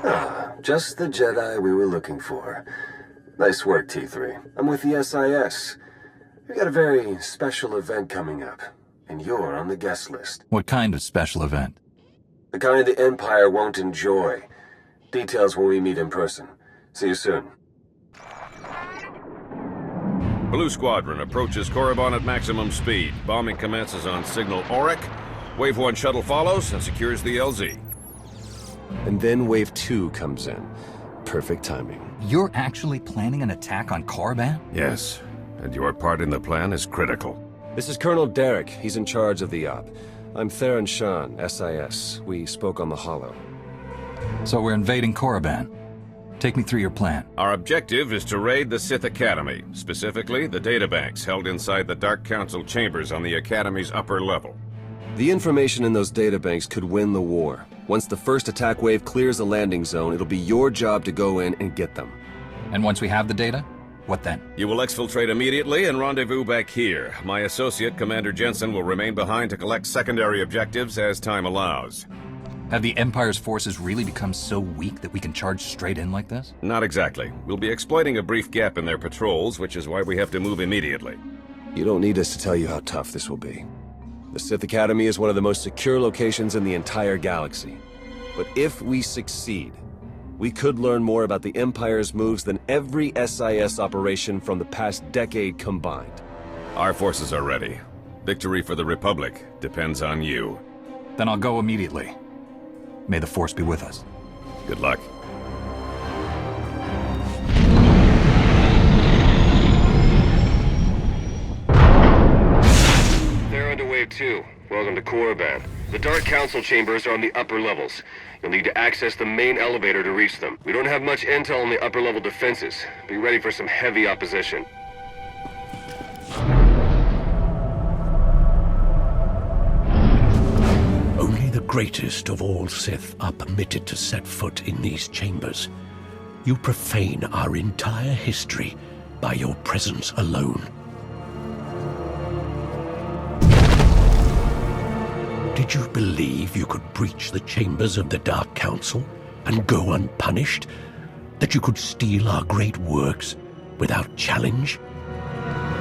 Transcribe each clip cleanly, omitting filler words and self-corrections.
Ah, just the Jedi we were looking for. Nice work, T3. I'm with the SIS. We got a very special event coming up, and you're on the guest list. What kind of special event? The kind the Empire won't enjoy. Details when we meet in person. See you soon. Blue Squadron approaches Korriban at maximum speed. Bombing commences on signal Auric. Wave 1 shuttle follows and secures the LZ. And then Wave 2 comes in. Perfect timing. You're actually planning an attack on Korriban? Yes, and your part in the plan is critical. This is Colonel Derek. He's in charge of the op. I'm Theron Shan, SIS. We spoke on the holo. So we're invading Korriban. Take me through your plan. Our objective is to raid the Sith Academy, specifically the databanks held inside the Dark Council chambers on the Academy's upper level. The information in those databanks could win the war. Once the first attack wave clears the landing zone, it'll be your job to go in and get them. And once we have the data, what then? You will exfiltrate immediately and rendezvous back here. My associate, Commander Jensen, will remain behind to collect secondary objectives as time allows. Have the Empire's forces really become so weak that we can charge straight in like this? Not exactly. We'll be exploiting a brief gap in their patrols, which is why we have to move immediately. You don't need us to tell you how tough this will be. The Sith Academy is one of the most secure locations in the entire galaxy. But if we succeed, we could learn more about the Empire's moves than every SIS operation from the past decade combined. Our forces are ready. Victory for the Republic depends on you. Then I'll go immediately. May the Force be with us. Good luck. They're under Wave 2. Welcome to Korriban. The Dark Council chambers are on the upper levels. You'll need to access the main elevator to reach them. We don't have much intel on the upper level defenses. Be ready for some heavy opposition. Only the greatest of all Sith are permitted to set foot in these chambers. You profane our entire history by your presence alone. Did you believe you could breach the chambers of the Dark Council and go unpunished? That you could steal our great works without challenge?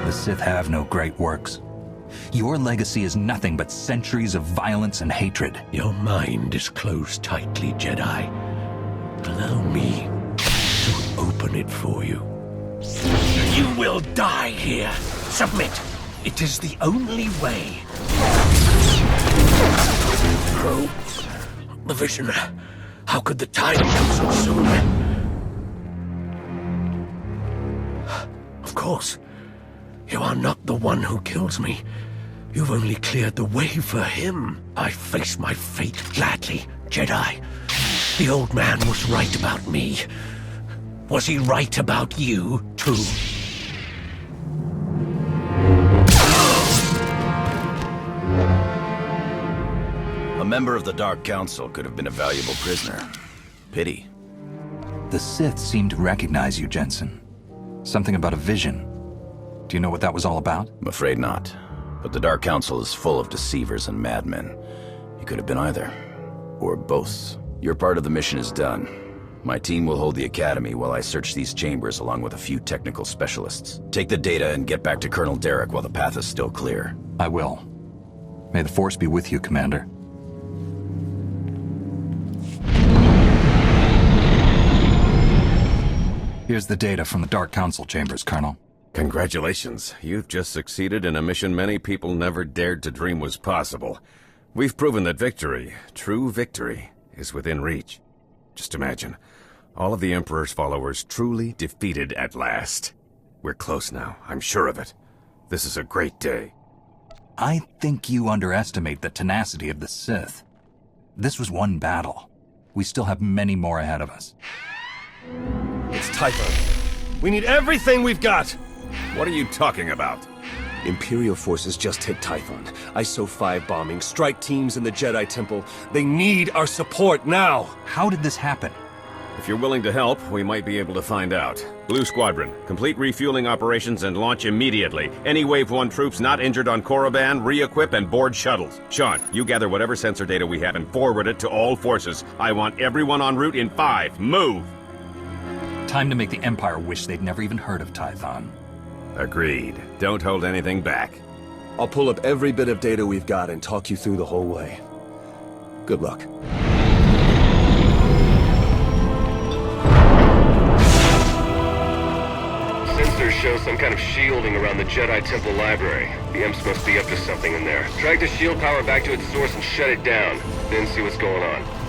The Sith have no great works. Your legacy is nothing but centuries of violence and hatred. Your mind is closed tightly, Jedi. Allow me to open it for you. You will die here. Submit. It is the only way. Oh, the vision. How could the time come so soon? Of course. You are not the one who kills me. You've only cleared the way for him. I face my fate gladly, Jedi. The old man was right about me. Was he right about you, too? A member of the Dark Council could have been a valuable prisoner. Pity. The Sith seem to recognize you, Jensen. Something about a vision. Do you know what that was all about? I'm afraid not. But the Dark Council is full of deceivers and madmen. You could have been either. Or both. Your part of the mission is done. My team will hold the Academy while I search these chambers along with a few technical specialists. Take the data and get back to Colonel Derek while the path is still clear. I will. May the Force be with you, Commander. Here's the data from the Dark Council chambers, Colonel. Congratulations. You've just succeeded in a mission many people never dared to dream was possible. We've proven that victory, true victory, is within reach. Just imagine, all of the Emperor's followers truly defeated at last. We're close now, I'm sure of it. This is a great day. I think you underestimate the tenacity of the Sith. This was one battle. We still have many more ahead of us. It's Typhon. We need everything we've got! What are you talking about? Imperial forces just hit Typhon. ISO 5 bombing, strike teams in the Jedi Temple. They need our support now! How did this happen? If you're willing to help, we might be able to find out. Blue Squadron, complete refueling operations and launch immediately. Any Wave 1 troops not injured on Korriban, re-equip and board shuttles. Sean, you gather whatever sensor data we have and forward it to all forces. I want everyone en route in 5. Move! Time to make the Empire wish they'd never even heard of Tython. Agreed. Don't hold anything back. I'll pull up every bit of data we've got and talk you through the whole way. Good luck. Sensors show some kind of shielding around the Jedi Temple library. The Imps must be up to something in there. Drag the shield power back to its source and shut it down. Then see what's going on.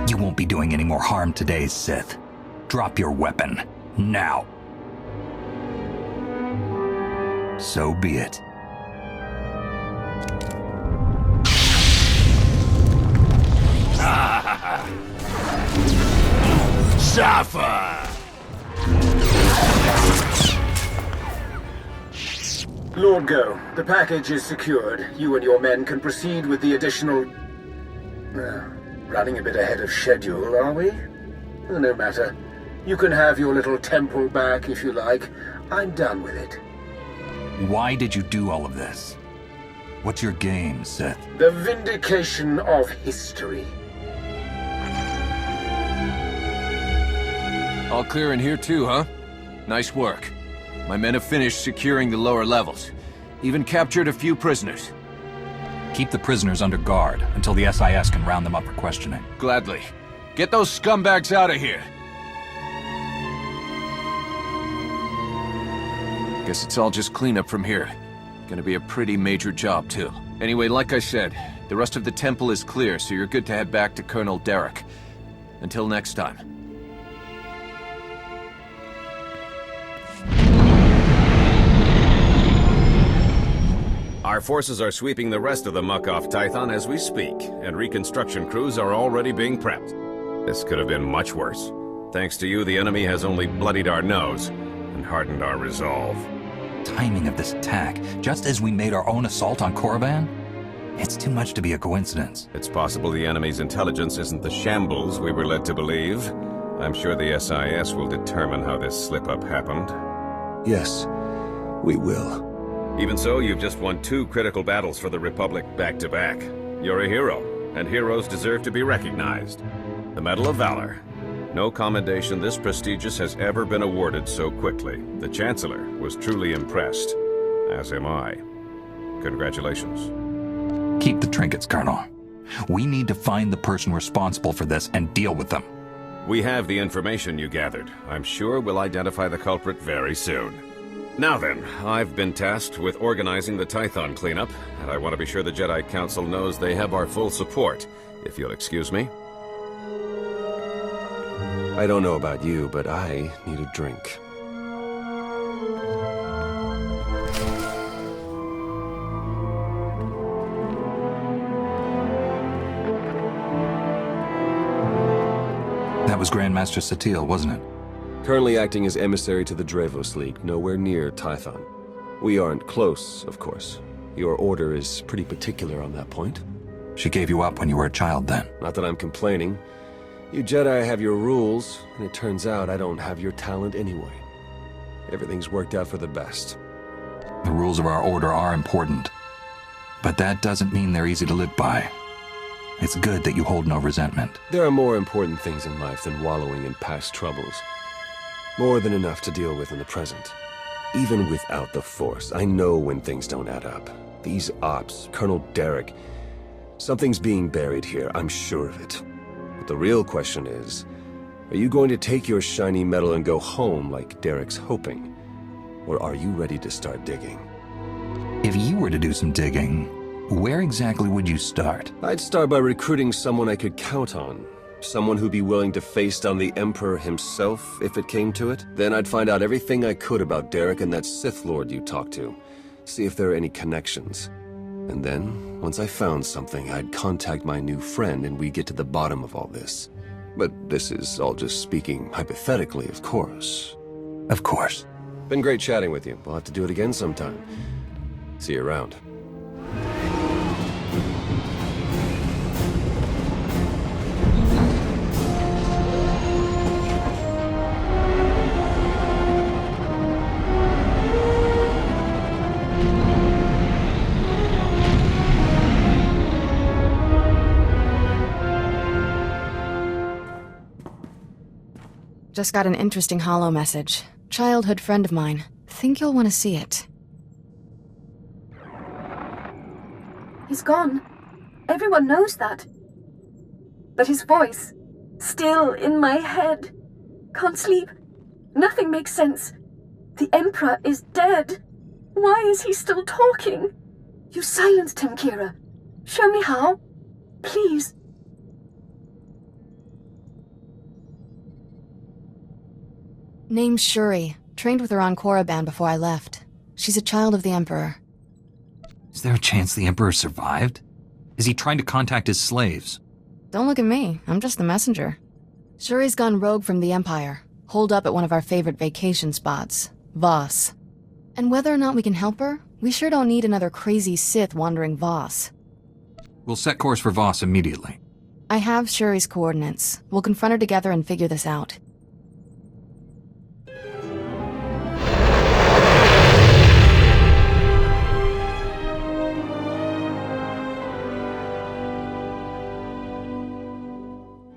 You won't be doing any more harm today, Sith. Drop your weapon. Now. So be it. Suffer! Lord Go, the package is secured. You and your men can proceed with the additional... running a bit ahead of schedule, are we? No matter. You can have your little temple back if you like. I'm done with it. Why did you do all of this? What's your game, Sith? The vindication of history. All clear in here too, huh? Nice work. My men have finished securing the lower levels. Even captured a few prisoners. Keep the prisoners under guard until the SIS can round them up for questioning. Gladly. Get those scumbags out of here. Guess it's all just cleanup from here. Gonna be a pretty major job, too. Anyway, like I said, the rest of the temple is clear, so you're good to head back to Colonel Derek. Until next time. Our forces are sweeping the rest of the muck off Tython as we speak, and reconstruction crews are already being prepped. This could have been much worse. Thanks to you, the enemy has only bloodied our nose and hardened our resolve. Timing of this attack, just as we made our own assault on Korriban? It's too much to be a coincidence. It's possible the enemy's intelligence isn't the shambles we were led to believe. I'm sure the SIS will determine how this slip-up happened. Yes, we will. Even so, you've just won 2 critical battles for the Republic back-to-back. You're a hero, and heroes deserve to be recognized. The Medal of Valor. No commendation this prestigious has ever been awarded so quickly. The Chancellor was truly impressed, as am I. Congratulations. Keep the trinkets, Colonel. We need to find the person responsible for this and deal with them. We have the information you gathered. I'm sure we'll identify the culprit very soon. Now then, I've been tasked with organizing the Tython cleanup, and I want to be sure the Jedi Council knows they have our full support, if you'll excuse me. I don't know about you, but I need a drink. That was Grandmaster Satil, wasn't it? Currently acting as emissary to the Drevos League, nowhere near Tython. We aren't close, of course. Your order is pretty particular on that point. She gave you up when you were a child, then? Not that I'm complaining. You Jedi have your rules, and it turns out I don't have your talent anyway. Everything's worked out for the best. The rules of our order are important. But that doesn't mean they're easy to live by. It's good that you hold no resentment. There are more important things in life than wallowing in past troubles. More than enough to deal with in the present. Even without the Force, I know when things don't add up. These ops, Colonel Derek... Something's being buried here, I'm sure of it. But the real question is, are you going to take your shiny medal and go home like Derek's hoping? Or are you ready to start digging? If you were to do some digging, where exactly would you start? I'd start by recruiting someone I could count on. Someone who'd be willing to face down the Emperor himself if it came to it. Then I'd find out everything I could about Derek and that Sith Lord you talked to. See if there are any connections. And then, once I found something, I'd contact my new friend and we'd get to the bottom of all this. But this is all just speaking hypothetically, of course. Of course. Been great chatting with you. We'll have to do it again sometime. See you around. Just got an interesting holo message. Childhood friend of mine. Think you'll want to see it. He's gone. Everyone knows that. But his voice, still in my head. Can't sleep. Nothing makes sense. The Emperor is dead. Why is he still talking? You silenced him, Kira. Show me how. Please. Name's Shuri. Trained with her on Korriban before I left. She's a child of the Emperor. Is there a chance the Emperor survived? Is he trying to contact his slaves? Don't look at me. I'm just the messenger. Shuri's gone rogue from the Empire. Holed up at one of our favorite vacation spots. Voss. And whether or not we can help her, we sure don't need another crazy Sith wandering Voss. We'll set course for Voss immediately. I have Shuri's coordinates. We'll confront her together and figure this out.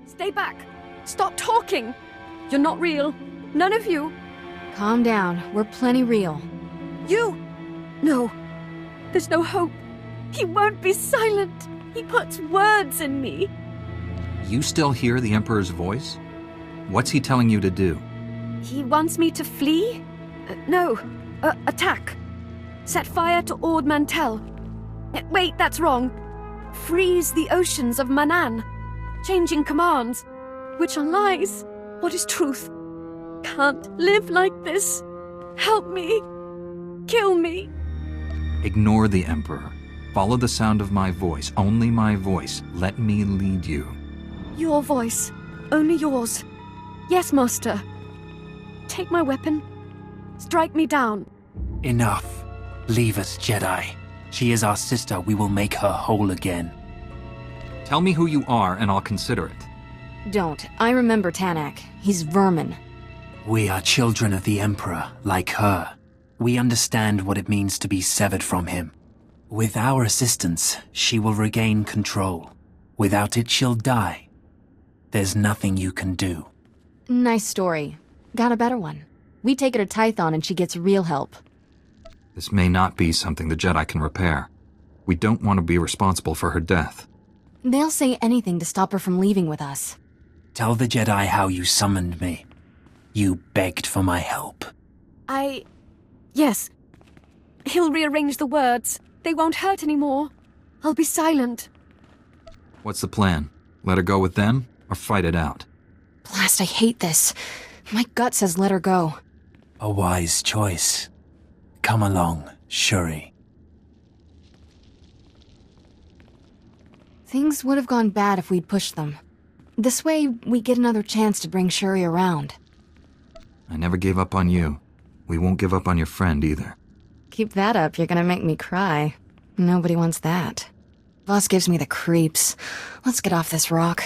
Stay back. Stop talking. You're not real. None of you. Calm down. We're plenty real. You! No. There's no hope. He won't be silent. He puts words in me. You still hear the Emperor's voice? What's he telling you to do? He wants me to flee? No. Attack. Set fire to Ord Mantell. Wait, that's wrong. Freeze the oceans of Manaan. Changing commands. Which are lies. What is truth? Can't live like this. Help me. Kill me. Ignore the Emperor. Follow the sound of my voice. Only my voice. Let me lead you. Your voice. Only yours. Yes, Master. Take my weapon. Strike me down. Enough. Leave us, Jedi. She is our sister. We will make her whole again. Tell me who you are, and I'll consider it. Don't. I remember Tanak. He's vermin. We are children of the Emperor, like her. We understand what it means to be severed from him. With our assistance, she will regain control. Without it, she'll die. There's nothing you can do. Nice story. Got a better one. We take her to Tython and she gets real help. This may not be something the Jedi can repair. We don't want to be responsible for her death. They'll say anything to stop her from leaving with us. Tell the Jedi how you summoned me. You begged for my help. Yes. He'll rearrange the words. They won't hurt anymore. I'll be silent. What's the plan? Let her go with them, or fight it out? Blast, I hate this. My gut says let her go. A wise choice. Come along, Shuri. Things would have gone bad if we'd pushed them. This way, we get another chance to bring Shuri around. I never gave up on you. We won't give up on your friend either. Keep that up, you're gonna make me cry. Nobody wants that. Voss gives me the creeps. Let's get off this rock.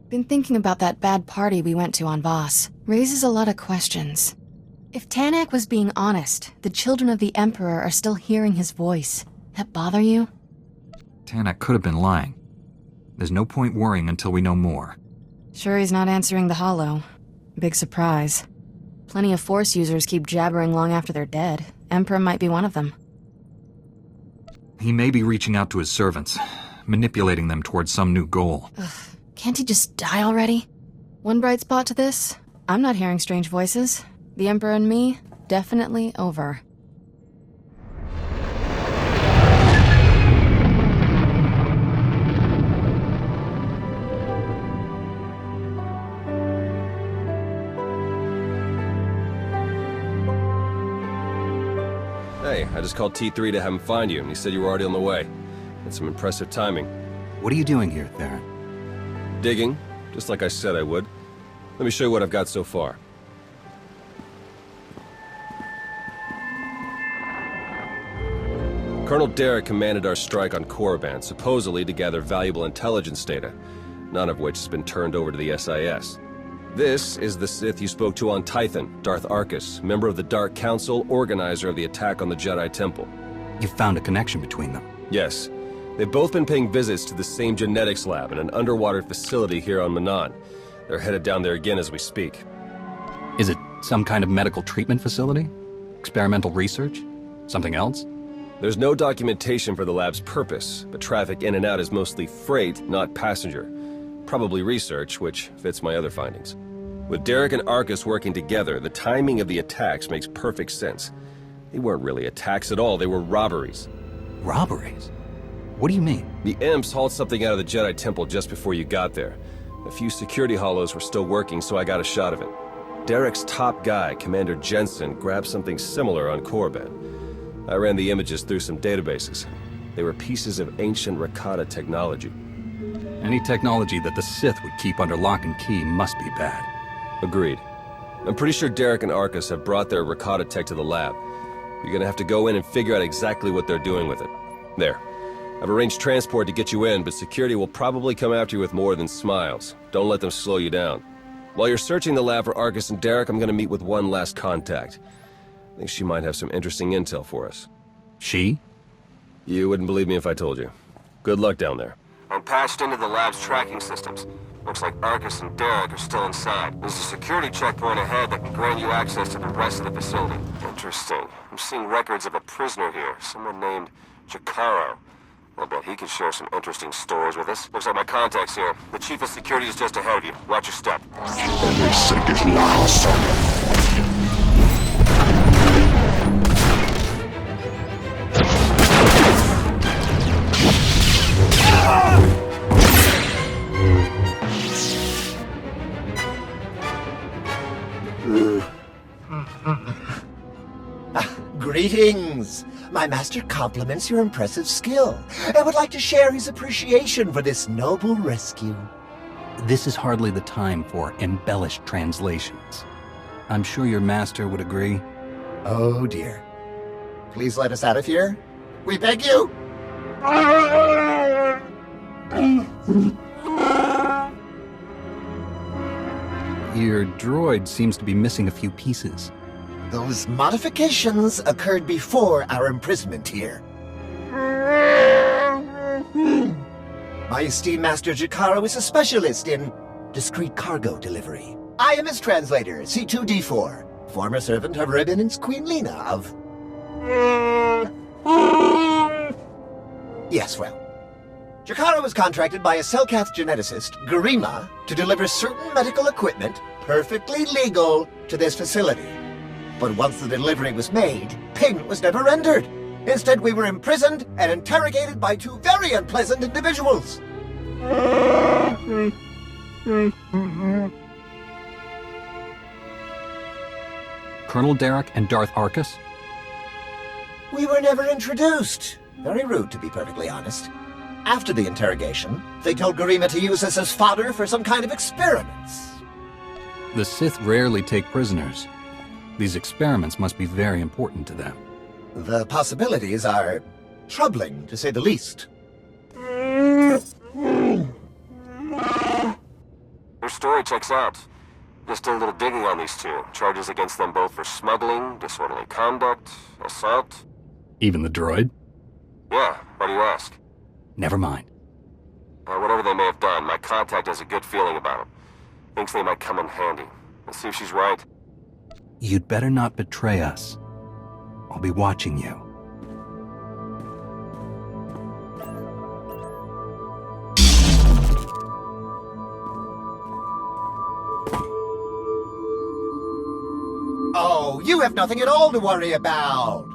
Been thinking about that bad party we went to on Voss. Raises a lot of questions. If Tanak was being honest, the children of the Emperor are still hearing his voice. That bother you? Tanak could have been lying. There's no point worrying until we know more. Shuri's not answering the holo. Big surprise. Plenty of Force users keep jabbering long after they're dead. Emperor might be one of them. He may be reaching out to his servants, manipulating them towards some new goal. Ugh, can't he just die already? One bright spot to this, I'm not hearing strange voices. The Emperor and me, definitely over. Hey, I just called T3 to have him find you, and he said you were already on the way. That's some impressive timing. What are you doing here, Theron? Digging, just like I said I would. Let me show you what I've got so far. Colonel Derek commanded our strike on Korriban, supposedly to gather valuable intelligence data, none of which has been turned over to the SIS. This is the Sith you spoke to on Tython, Darth Arcus, member of the Dark Council, organizer of the attack on the Jedi Temple. You found a connection between them? Yes. They've both been paying visits to the same genetics lab in an underwater facility here on Manaan. They're headed down there again as we speak. Is it some kind of medical treatment facility? Experimental research? Something else? There's no documentation for the lab's purpose, but traffic in and out is mostly freight, not passenger. Probably research, which fits my other findings. With Derek and Arcus working together, the timing of the attacks makes perfect sense. They weren't really attacks at all, they were robberies. Robberies? What do you mean? The Imps hauled something out of the Jedi Temple just before you got there. A few security hollows were still working, so I got a shot of it. Derek's top guy, Commander Jensen, grabbed something similar on Korriban. I ran the images through some databases. They were pieces of ancient Rakata technology. Any technology that the Sith would keep under lock and key must be bad. Agreed. I'm pretty sure Derek and Arcus have brought their Rakata tech to the lab. You're gonna have to go in and figure out exactly what they're doing with it. There. I've arranged transport to get you in, but security will probably come after you with more than smiles. Don't let them slow you down. While you're searching the lab for Arcus and Derek, I'm gonna meet with one last contact. I think she might have some interesting intel for us. She? You wouldn't believe me if I told you. Good luck down there. I'm patched into the lab's tracking systems. Looks like Arcus and Derek are still inside. There's a security checkpoint ahead that can grant you access to the rest of the facility. Interesting. I'm seeing records of a prisoner here, someone named Jakaro. I bet he could share some interesting stories with us. Looks like my contact's here. The chief of security is just ahead of you. Watch your step. Greetings! My master compliments your impressive skill and would like to share his appreciation for this noble rescue. This is hardly the time for embellished translations. I'm sure your master would agree. Oh dear. Please let us out of here. We beg you! Your droid seems to be missing a few pieces. Those modifications occurred before our imprisonment here. My esteemed Master Jakaro is a specialist in discreet cargo delivery. I am his translator, C2D4, former servant of Revan's Queen Lena of... Yes, well. Jakaro was contracted by a Selkath geneticist, Garima, to deliver certain medical equipment, perfectly legal, to this facility. But once the delivery was made, payment was never rendered. Instead, we were imprisoned and interrogated by two very unpleasant individuals. Colonel Derek and Darth Arcus? We were never introduced. Very rude, to be perfectly honest. After the interrogation, they told Garima to use us as fodder for some kind of experiments. The Sith rarely take prisoners. These experiments must be very important to them. The possibilities are troubling, to say the least. Your story checks out. Just did a little digging on these two. Charges against them both for smuggling, disorderly conduct, assault. Even the droid? Yeah, why do you ask? Never mind. Whatever they may have done, my contact has a good feeling about them. Thinks they might come in handy. Let's see if she's right. You'd better not betray us. I'll be watching you. Oh, you have nothing at all to worry about.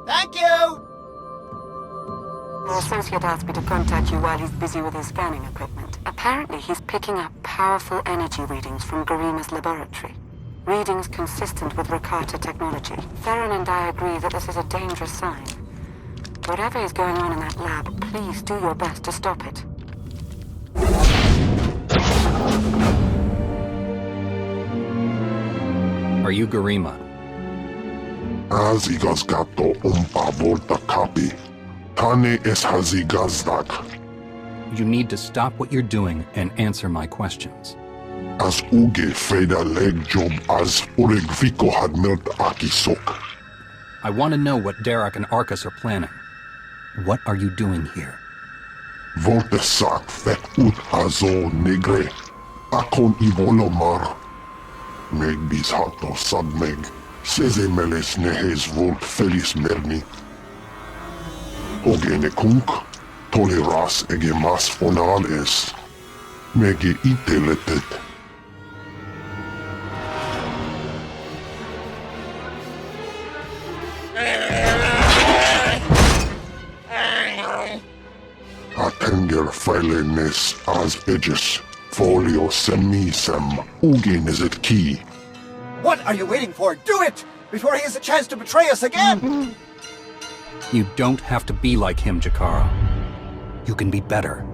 Thank you! The associate asked me to contact you while he's busy with his scanning equipment. Apparently, he's picking up powerful energy readings from Garima's laboratory. Readings consistent with Rakata technology. Theron and I agree that this is a dangerous sign. Whatever is going on in that lab, please do your best to stop it. Are you Garima? Hazigazgato umpa volta kapi. Tane es hazigazdak. You need to stop what you're doing and answer my questions. As uge freda leg job as uregviko had milt akisok. I want to know what Derek and Arcus are planning. What are you doing here? Volte sak vet ut azo negre. Akon ivolomar. Meg bis hato sadmeg. Seze meles nehes volt felis merni. Ogene kunk. Toleras ege mas fonal es. Mege iteletet. Atenger feilenes as edges. Folio semisem. Ugin is it key. What are you waiting for? Do it! Before he has a chance to betray us again! You don't have to be like him, Jakara. You can be better.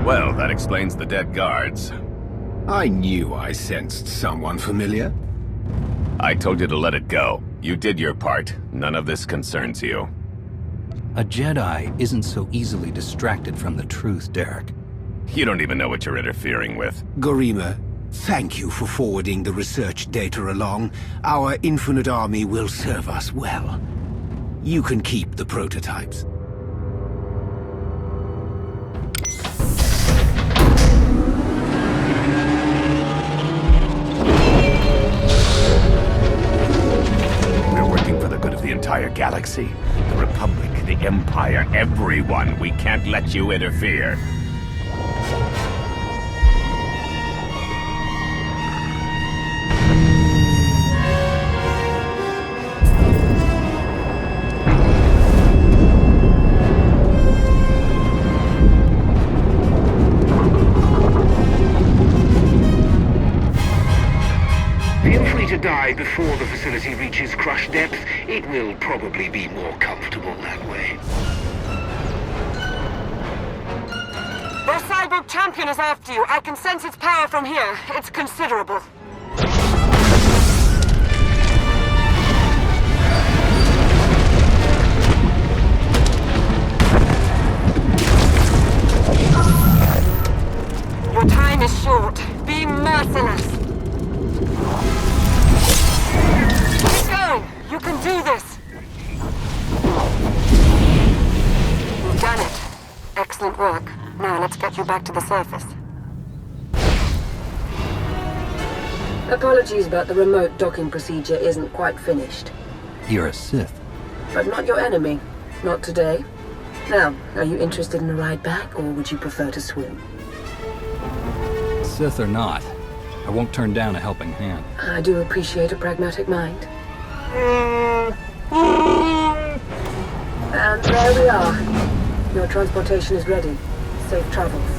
Well, that explains the dead guards. I knew I sensed someone familiar. I told you to let it go. You did your part. None of this concerns you. A Jedi isn't so easily distracted from the truth, Derek. You don't even know what you're interfering with. Garima, thank you for forwarding the research data along. Our infinite army will serve us well. You can keep the prototypes. The entire galaxy, the Republic, the Empire, everyone. We can't let you interfere. Feel free to die before the facility reaches crush depth. It will probably be more comfortable that way. Their cyborg champion is after you. I can sense its power from here. It's considerable. Your time is short. Be merciless. Keep going! You can do this! You've done it. Excellent work. Now let's get you back to the surface. Apologies, but the remote docking procedure isn't quite finished. You're a Sith. But not your enemy. Not today. Now, are you interested in a ride back, or would you prefer to swim? Sith or not, I won't turn down a helping hand. I do appreciate a pragmatic mind. And there we are. Your transportation is ready. Safe travels.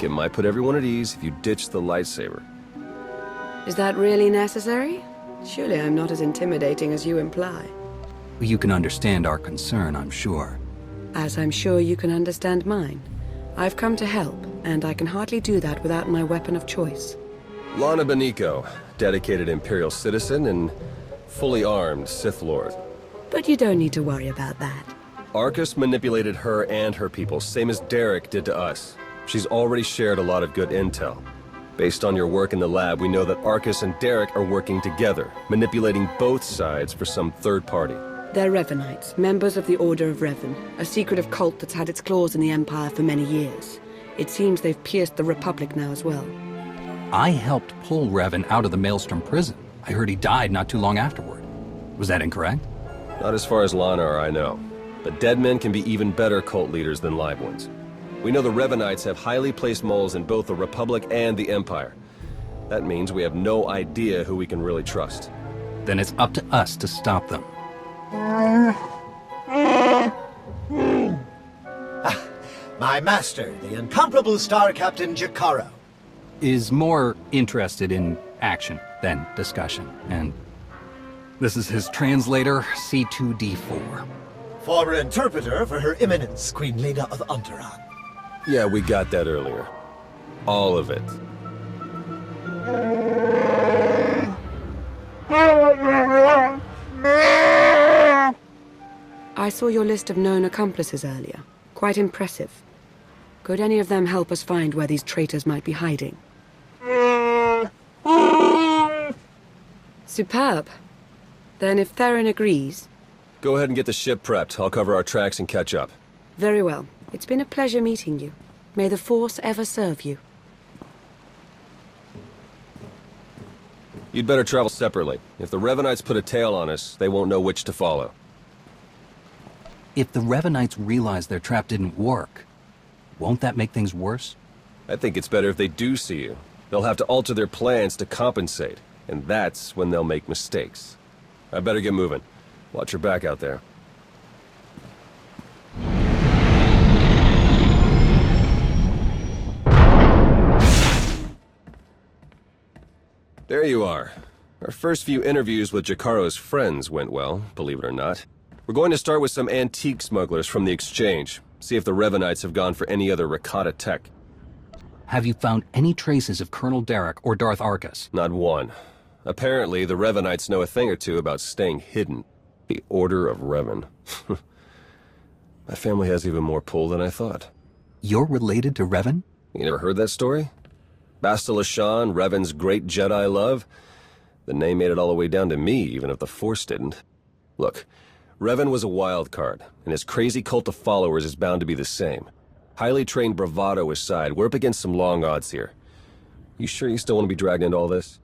It might put everyone at ease if you ditch the lightsaber. Is that really necessary? Surely I'm not as intimidating as you imply. You can understand our concern, I'm sure. As I'm sure you can understand mine. I've come to help, and I can hardly do that without my weapon of choice. Lana Beniko, dedicated Imperial citizen and fully armed Sith Lord. But you don't need to worry about that. Arcus manipulated her and her people, same as Derek did to us. She's already shared a lot of good intel. Based on your work in the lab, we know that Arcus and Derek are working together, manipulating both sides for some third party. They're Revanites, members of the Order of Revan, a secretive cult that's had its claws in the Empire for many years. It seems they've pierced the Republic now as well. I helped pull Revan out of the Maelstrom prison. I heard he died not too long afterward. Was that incorrect? Not as far as Lana or I know. But dead men can be even better cult leaders than live ones. We know the Revanites have highly placed moles in both the Republic and the Empire. That means we have no idea who we can really trust. Then it's up to us to stop them. My master, the incomparable Star Captain Jakaro. Is more interested in action than discussion, and this is his translator, C2D4. Former interpreter for Her Eminence, Queen Lena of Unteron. Yeah, we got that earlier. All of it. I saw your list of known accomplices earlier. Quite impressive. Could any of them help us find where these traitors might be hiding? Superb. Then if Theron agrees... Go ahead and get the ship prepped. I'll cover our tracks and catch up. Very well. It's been a pleasure meeting you. May the Force ever serve you. You'd better travel separately. If the Revanites put a tail on us, they won't know which to follow. If the Revanites realize their trap didn't work, won't that make things worse? I think it's better if they do see you. They'll have to alter their plans to compensate, and that's when they'll make mistakes. I better get moving. Watch your back out there. There you are. Our first few interviews with Jakaro's friends went well, believe it or not. We're going to start with some antique smugglers from the exchange. See if the Revanites have gone for any other Rakata tech. Have you found any traces of Colonel Derek or Darth Arcus? Not one. Apparently, the Revanites know a thing or two about staying hidden. The Order of Revan. My family has even more pull than I thought. You're related to Revan? You never heard that story? Bastila Shan, Revan's great Jedi love? The name made it all the way down to me, even if the Force didn't. Look, Revan was a wild card, and his crazy cult of followers is bound to be the same. Highly trained bravado aside, we're up against some long odds here. You sure you still want to be dragged into all this?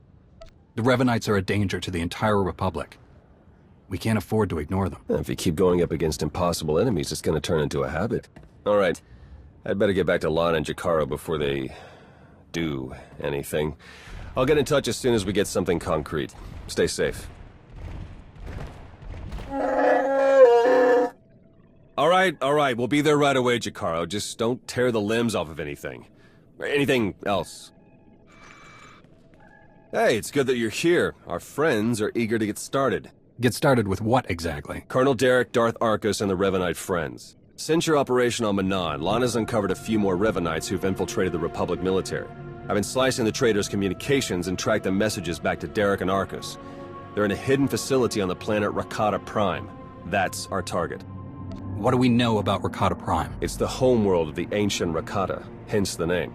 The Revanites are a danger to the entire Republic. We can't afford to ignore them. If you keep going up against impossible enemies, it's going to turn into a habit. All right, I'd better get back to Lana and Jakaro before they do anything. I'll get in touch as soon as we get something concrete. Stay safe. All right, we'll be there right away, Jakaro. Just don't tear the limbs off of anything. Or anything else. Hey, it's good that you're here. Our friends are eager to get started. Get started with what exactly? Colonel Derek, Darth Arcus, and the Revanite friends. Since your operation on Manan, Lana's uncovered a few more Revanites who've infiltrated the Republic military. I've been slicing the traitors' communications and tracked the messages back to Derek and Arcus. They're in a hidden facility on the planet Rakata Prime. That's our target. What do we know about Rakata Prime? It's the homeworld of the ancient Rakata, hence the name.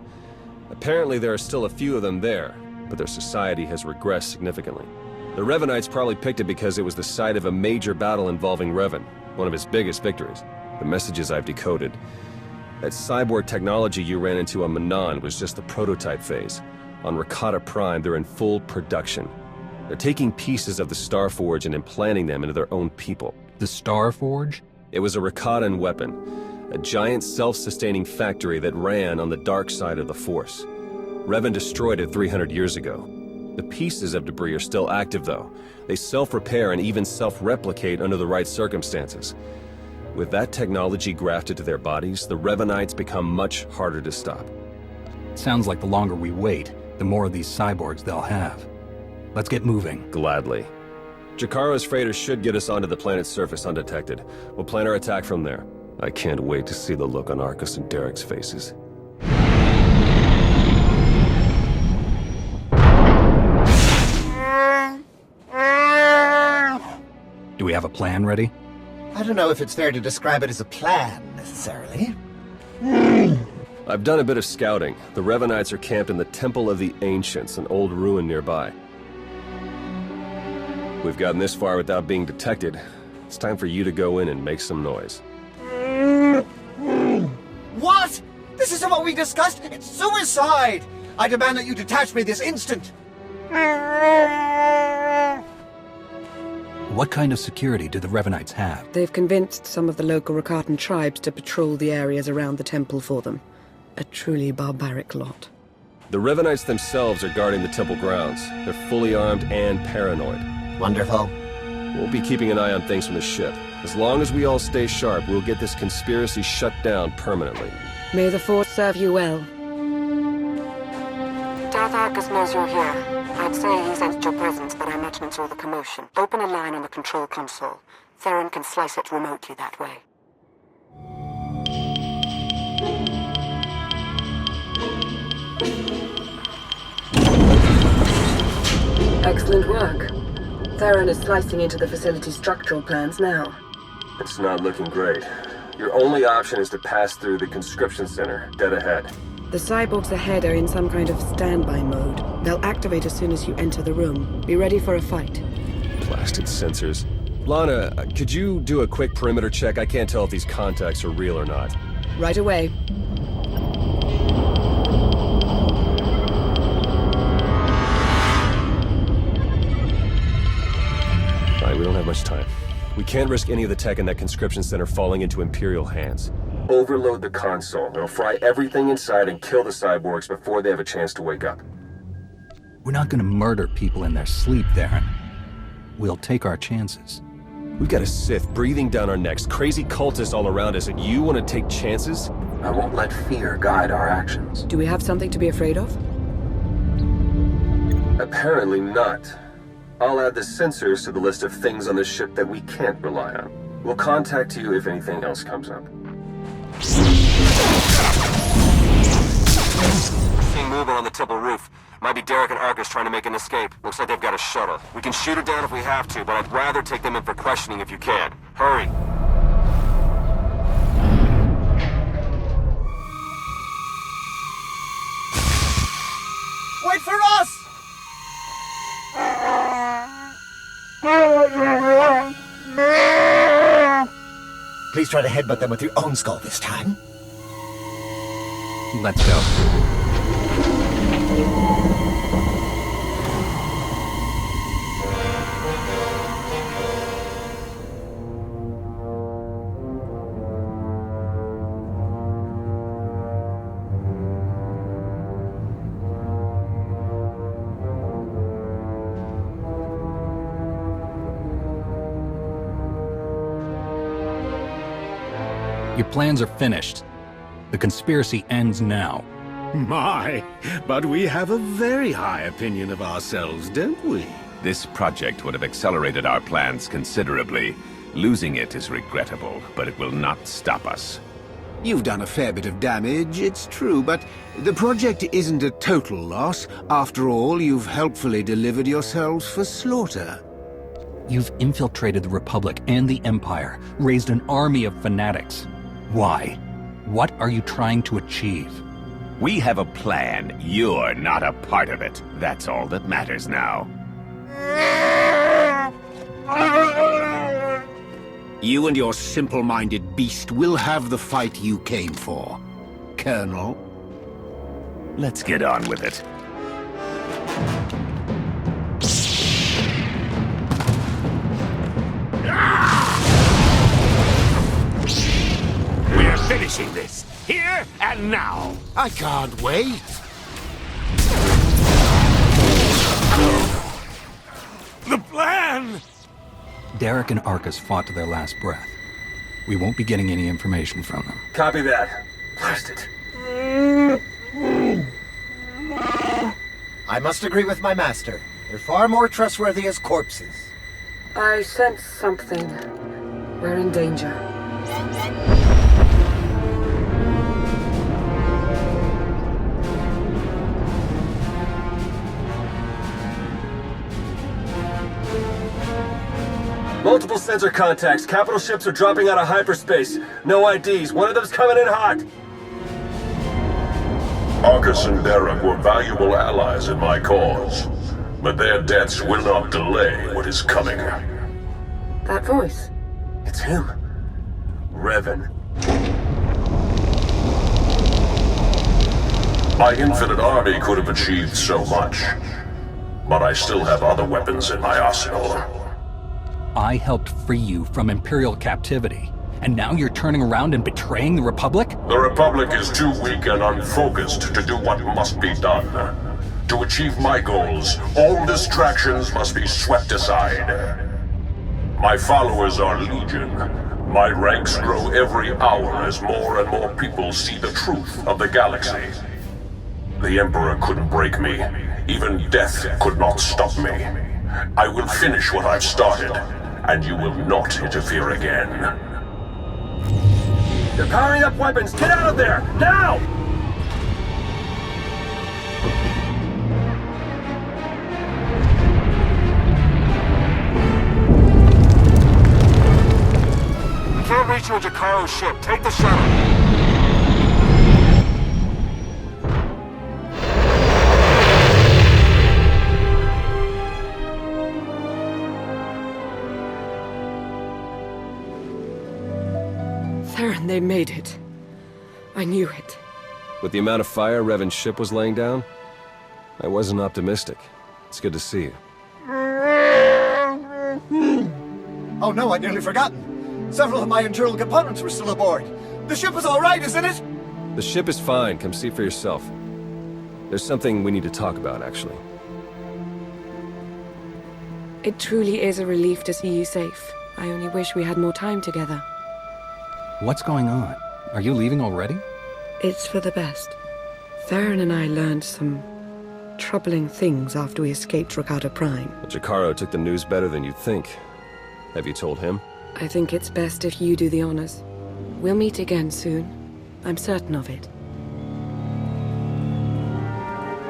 Apparently there are still a few of them there, but their society has regressed significantly. The Revanites probably picked it because it was the site of a major battle involving Revan, one of his biggest victories. The messages I've decoded. That cyborg technology you ran into on Manan was just the prototype phase. On Rakata Prime, they're in full production. They're taking pieces of the Starforge and implanting them into their own people. The Starforge? It was a Rakatan weapon, a giant self-sustaining factory that ran on the dark side of the Force. Revan destroyed it 300 years ago. The pieces of debris are still active, though. They self-repair and even self-replicate under the right circumstances. With that technology grafted to their bodies, the Revanites become much harder to stop. Sounds like the longer we wait, the more of these cyborgs they'll have. Let's get moving. Gladly. Jakaro's freighters should get us onto the planet's surface undetected. We'll plan our attack from there. I can't wait to see the look on Arcus and Derek's faces. Do we have a plan ready? I don't know if it's fair to describe it as a plan, necessarily. I've done a bit of scouting. The Revanites are camped in the Temple of the Ancients, an old ruin nearby. We've gotten this far without being detected. It's time for you to go in and make some noise. What? This isn't what we discussed! It's suicide! I demand that you detach me this instant! What kind of security do the Revanites have? They've convinced some of the local Rakatan tribes to patrol the areas around the temple for them. A truly barbaric lot. The Revanites themselves are guarding the temple grounds. They're fully armed and paranoid. Wonderful. We'll be keeping an eye on things from the ship. As long as we all stay sharp, we'll get this conspiracy shut down permanently. May the Force serve you well. Darth Arcus knows you're here. I'd say he sensed your presence, but I imagine it's all the commotion. Open a line on the control console. Theron can slice it remotely that way. Excellent work. Theron is slicing into the facility's structural plans now. It's not looking great. Your only option is to pass through the conscription center, dead ahead. The cyborgs ahead are in some kind of standby mode. They'll activate as soon as you enter the room. Be ready for a fight. Blasted sensors. Lana, could you do a quick perimeter check? I can't tell if these contacts are real or not. Right away. Alright, we don't have much time. We can't risk any of the tech in that conscription center falling into Imperial hands. Overload the console. It'll fry everything inside and kill the cyborgs before they have a chance to wake up. We're not gonna murder people in their sleep, Theron. We'll take our chances. We've got a Sith breathing down our necks, crazy cultists all around us, and you want to take chances? I won't let fear guide our actions. Do we have something to be afraid of? Apparently not. I'll add the sensors to the list of things on the ship that we can't rely on. We'll contact you if anything else comes up. Seeing movement on the temple roof. Might be Derek and Arcus trying to make an escape. Looks like they've got a shuttle. We can shoot it down if we have to, but I'd rather take them in for questioning if you can. Hurry. Wait for us! Please try to headbutt them with your own skull this time. Let's go. Your plans are finished. The conspiracy ends now. My, but we have a very high opinion of ourselves, don't we? This project would have accelerated our plans considerably. Losing it is regrettable, but it will not stop us. You've done a fair bit of damage, it's true, but the project isn't a total loss. After all, you've helpfully delivered yourselves for slaughter. You've infiltrated the Republic and the Empire, raised an army of fanatics. Why? What are you trying to achieve? We have a plan. You're not a part of it. That's all that matters now. You and your simple-minded beast will have the fight you came for, Colonel. Let's get on with it. We're finishing this, here and now. I can't wait. The plan! Derek and Arcus fought to their last breath. We won't be getting any information from them. Copy that. Blast it. I must agree with my master. They're far more trustworthy as corpses. I sense something. We're in danger. Multiple sensor contacts. Capital ships are dropping out of hyperspace. No IDs. One of them's coming in hot. Arcus and Derek were valuable allies in my cause, but their deaths will not delay what is coming. That voice. It's him. Revan. My infinite army could have achieved so much, but I still have other weapons in my arsenal. I helped free you from Imperial captivity, and now you're turning around and betraying the Republic? The Republic is too weak and unfocused to do what must be done. To achieve my goals, all distractions must be swept aside. My followers are legion. My ranks grow every hour as more and more people see the truth of the galaxy. The Emperor couldn't break me. Even death could not stop me. I will finish what I've started, and you will not interfere again. They're powering up weapons! Get out of there! Now! We can't reach your Jakaro ship. Take the shuttle. Theron, they made it. I knew it. With the amount of fire Revan's ship was laying down, I wasn't optimistic. It's good to see you. Oh no, I'd nearly forgotten. Several of my internal components were still aboard. The ship is all right, isn't it? The ship is fine. Come see for yourself. There's something we need to talk about, actually. It truly is a relief to see you safe. I only wish we had more time together. What's going on? Are you leaving already? It's for the best. Theron and I learned some troubling things after we escaped Rakata Prime. Jakaro took the news better than you'd think. Have you told him? I think it's best if you do the honors. We'll meet again soon. I'm certain of it.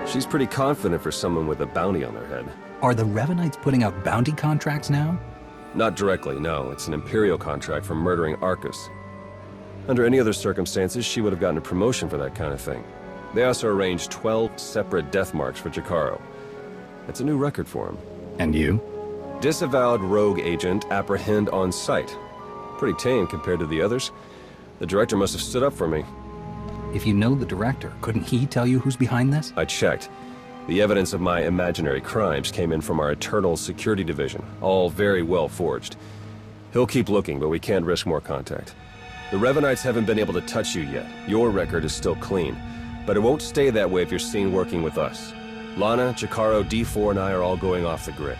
She's pretty confident for someone with a bounty on their head. Are the Revanites putting out bounty contracts now? Not directly, no. It's an Imperial contract for murdering Arcus. Under any other circumstances, she would have gotten a promotion for that kind of thing. They also arranged 12 separate death marks for Jakaro. It's a new record for him. And you? Disavowed rogue agent, apprehend on sight. Pretty tame compared to the others. The director must have stood up for me. If you know the director, couldn't he tell you who's behind this? I checked. The evidence of my imaginary crimes came in from our Eternal Security Division, all very well forged. He'll keep looking, but we can't risk more contact. The Revanites haven't been able to touch you yet. Your record is still clean. But it won't stay that way if you're seen working with us. Lana, Jakaro, D4, and I are all going off the grid.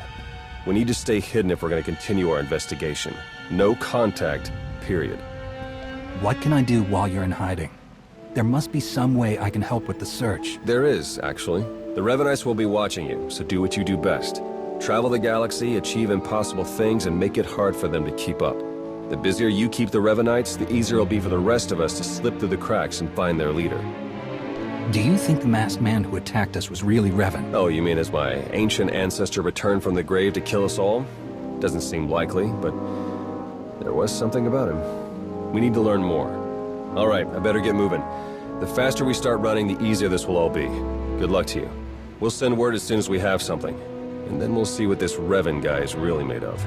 We need to stay hidden if we're going to continue our investigation. No contact, period. What can I do while you're in hiding? There must be some way I can help with the search. There is, actually. The Revanites will be watching you, so do what you do best. Travel the galaxy, achieve impossible things, and make it hard for them to keep up. The busier you keep the Revanites, the easier it'll be for the rest of us to slip through the cracks and find their leader. Do you think the masked man who attacked us was really Revan? Oh, you mean as my ancient ancestor returned from the grave to kill us all? Doesn't seem likely, but there was something about him. We need to learn more. All right, I better get moving. The faster we start running, the easier this will all be. Good luck to you. We'll send word as soon as we have something. And then we'll see what this Revan guy is really made of.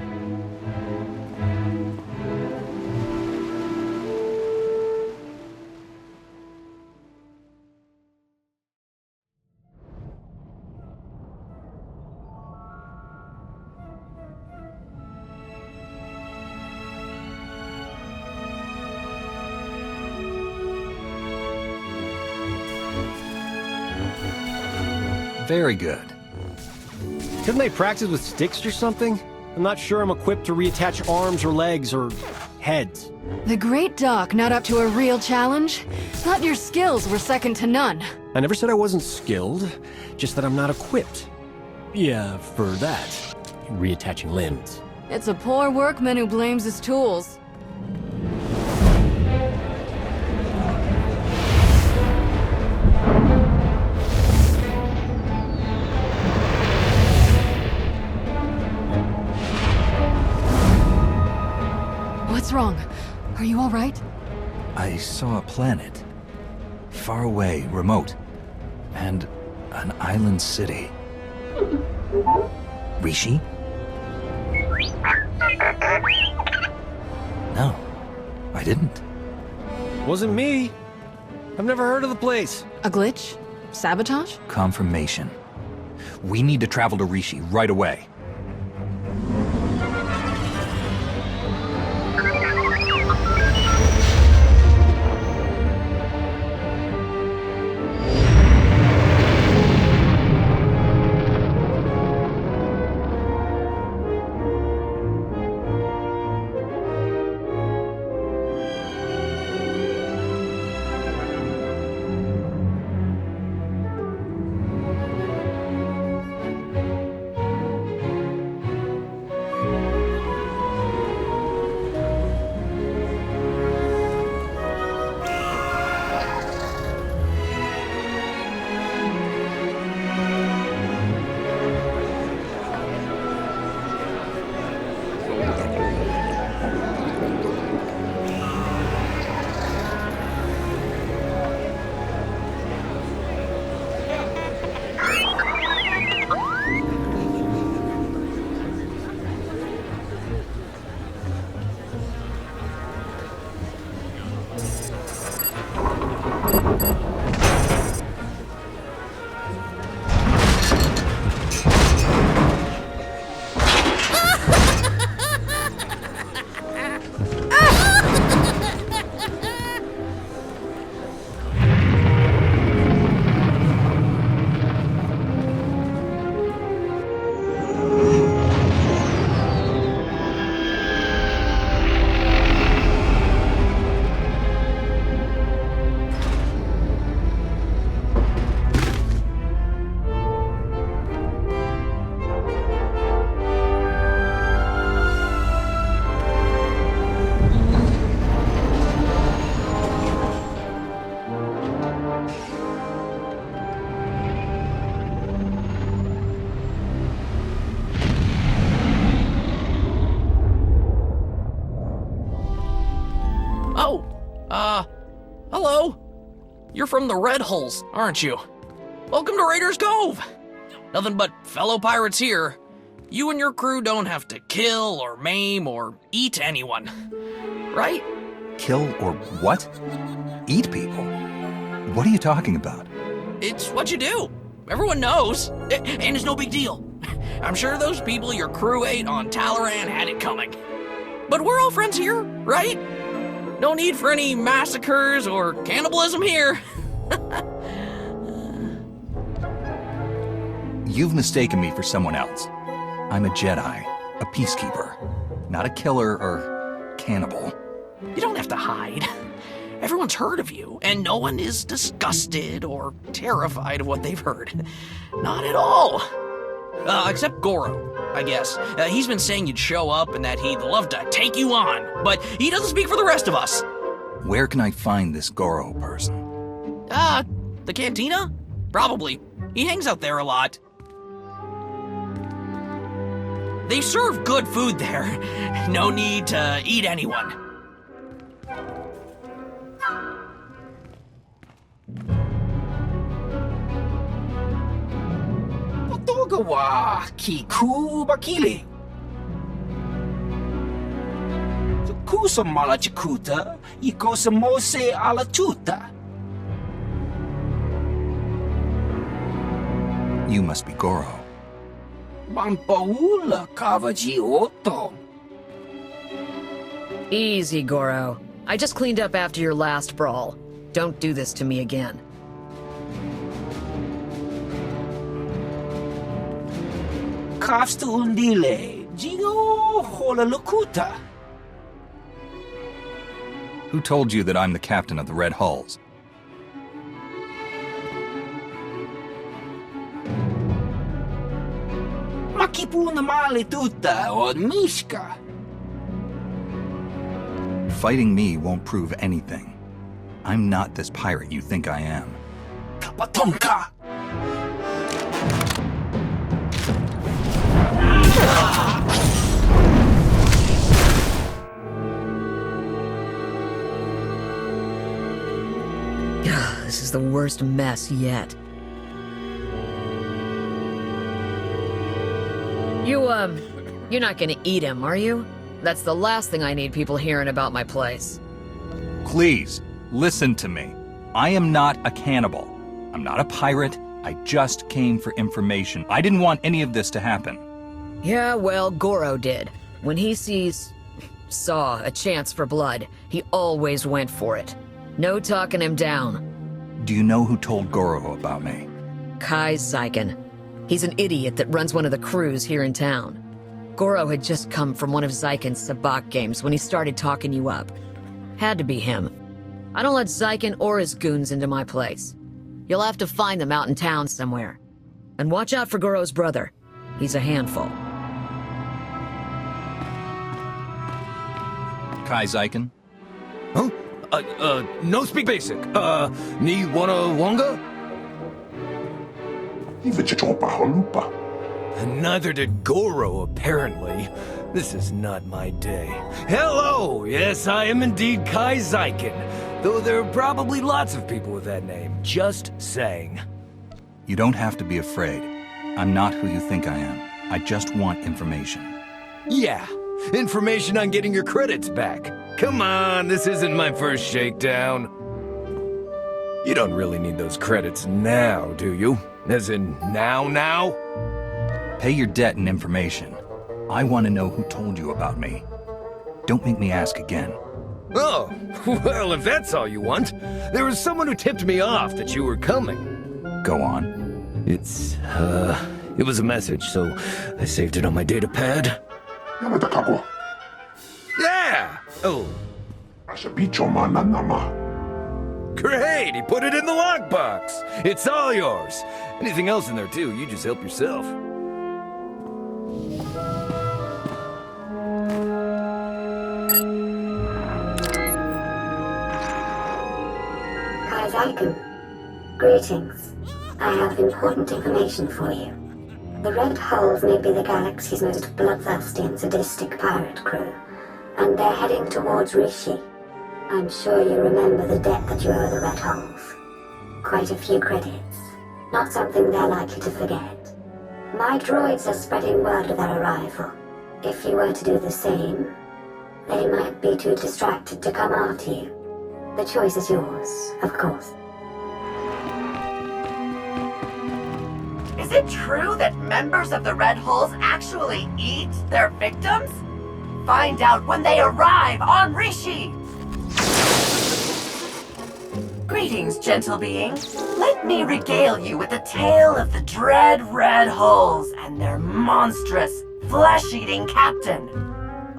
Very good. Couldn't they practice with sticks or something? I'm not sure I'm equipped to reattach arms or legs or heads. The Great Doc not up to a real challenge? Thought your skills were second to none. I never said I wasn't skilled, just that I'm not equipped. Yeah, for that. Reattaching limbs. It's a poor workman who blames his tools. What's wrong? Are you all right? I saw a planet. Far away, remote. And an island city. Rishi? No, I didn't. Wasn't me. I've never heard of the place. A glitch? Sabotage? Confirmation. We need to travel to Rishi right away. Hello. You're from the Red Hulls, aren't you? Welcome to Raiders Cove. Nothing but fellow pirates here. You and your crew don't have to kill or maim or eat anyone, right? Kill or what? Eat people? What are you talking about? It's what you do. Everyone knows, and it's no big deal. I'm sure those people your crew ate on Talaran had it coming. But we're all friends here, right? No need for any massacres or cannibalism here. You've mistaken me for someone else. I'm a Jedi, a peacekeeper, not a killer or cannibal. You don't have to hide. Everyone's heard of you, and no one is disgusted or terrified of what they've heard. Not at all. Except Goro, I guess. He's been saying you'd show up and that he'd love to take you on, but he doesn't speak for the rest of us. Where can I find this Goro person? The cantina? Probably. He hangs out there a lot. They serve good food there. No need to eat anyone. Otogawa Kiku Bakili. Kusa Malachakuta, Ikosa Mose Alatuta. You must be Goro. Mampaula Kavaji Otto. Easy, Goro. I just cleaned up after your last brawl. Don't do this to me again. Kafsta Undile, Gio Holalukuta. Who told you that I'm the captain of the Red Hulls? Makipuna male tuta od Mishka. Fighting me won't prove anything. I'm not this pirate you think I am. Patonka. This is the worst mess yet. You're not gonna eat him, are you? That's the last thing I need people hearing about my place. Please, listen to me. I am not a cannibal. I'm not a pirate. I just came for information. I didn't want any of this to happen. Yeah, well, Goro did. When he saw a chance for blood, he always went for it. No talking him down. Do you know who told Goro about me? Kai Zyken. He's an idiot that runs one of the crews here in town. Goro had just come from one of Zyken's sabacc games when he started talking you up. Had to be him. I don't let Zyken or his goons into my place. You'll have to find them out in town somewhere. And watch out for Goro's brother. He's a handful. Kai Zyken? Huh? No speak basic. Ni wanna wonga? Neither did Goro, apparently. This is not my day. Hello! Yes, I am indeed Kai Zyken. Though there are probably lots of people with that name. Just saying. You don't have to be afraid. I'm not who you think I am. I just want information. Yeah, information on getting your credits back. Come on, this isn't my first shakedown. You don't really need those credits now, do you? As in, now? Pay your debt and information. I want to know who told you about me. Don't make me ask again. Oh, well, if that's all you want. There was someone who tipped me off that you were coming. Go on. It was a message, so I saved it on my data pad. Yeah! Oh. Great! He put it in the lockbox! It's all yours! Anything else in there, too, you just help yourself. Kai Zyken. Greetings. I have important information for you. The Red Hulls may be the galaxy's most bloodthirsty and sadistic pirate crew, and they're heading towards Rishi. I'm sure you remember the debt that you owe the Red Hulls. Quite a few credits. Not something they're likely to forget. My droids are spreading word of their arrival. If you were to do the same, they might be too distracted to come after you. The choice is yours, of course. Is it true that members of the Red Hulls actually eat their victims? Find out when they arrive on Rishi! Greetings, gentle being. Let me regale you with the tale of the dread Red Hulls and their monstrous, flesh-eating captain.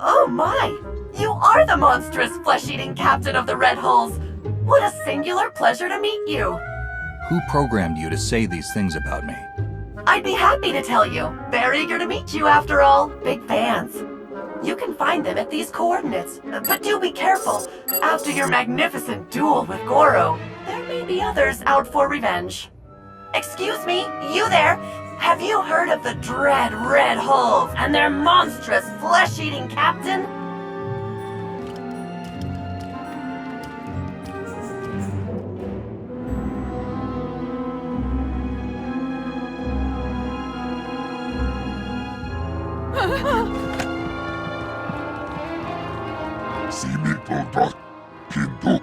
Oh my! You are the monstrous, flesh-eating captain of the Red Hulls! What a singular pleasure to meet you! Who programmed you to say these things about me? I'd be happy to tell you. Very eager to meet you, after all. Big fans. You can find them at these coordinates, but do be careful. After your magnificent duel with Goro, there may be others out for revenge. Excuse me, you there? Have you heard of the dread Red Hulls and their monstrous flesh-eating captain? Simiklo Kintuk.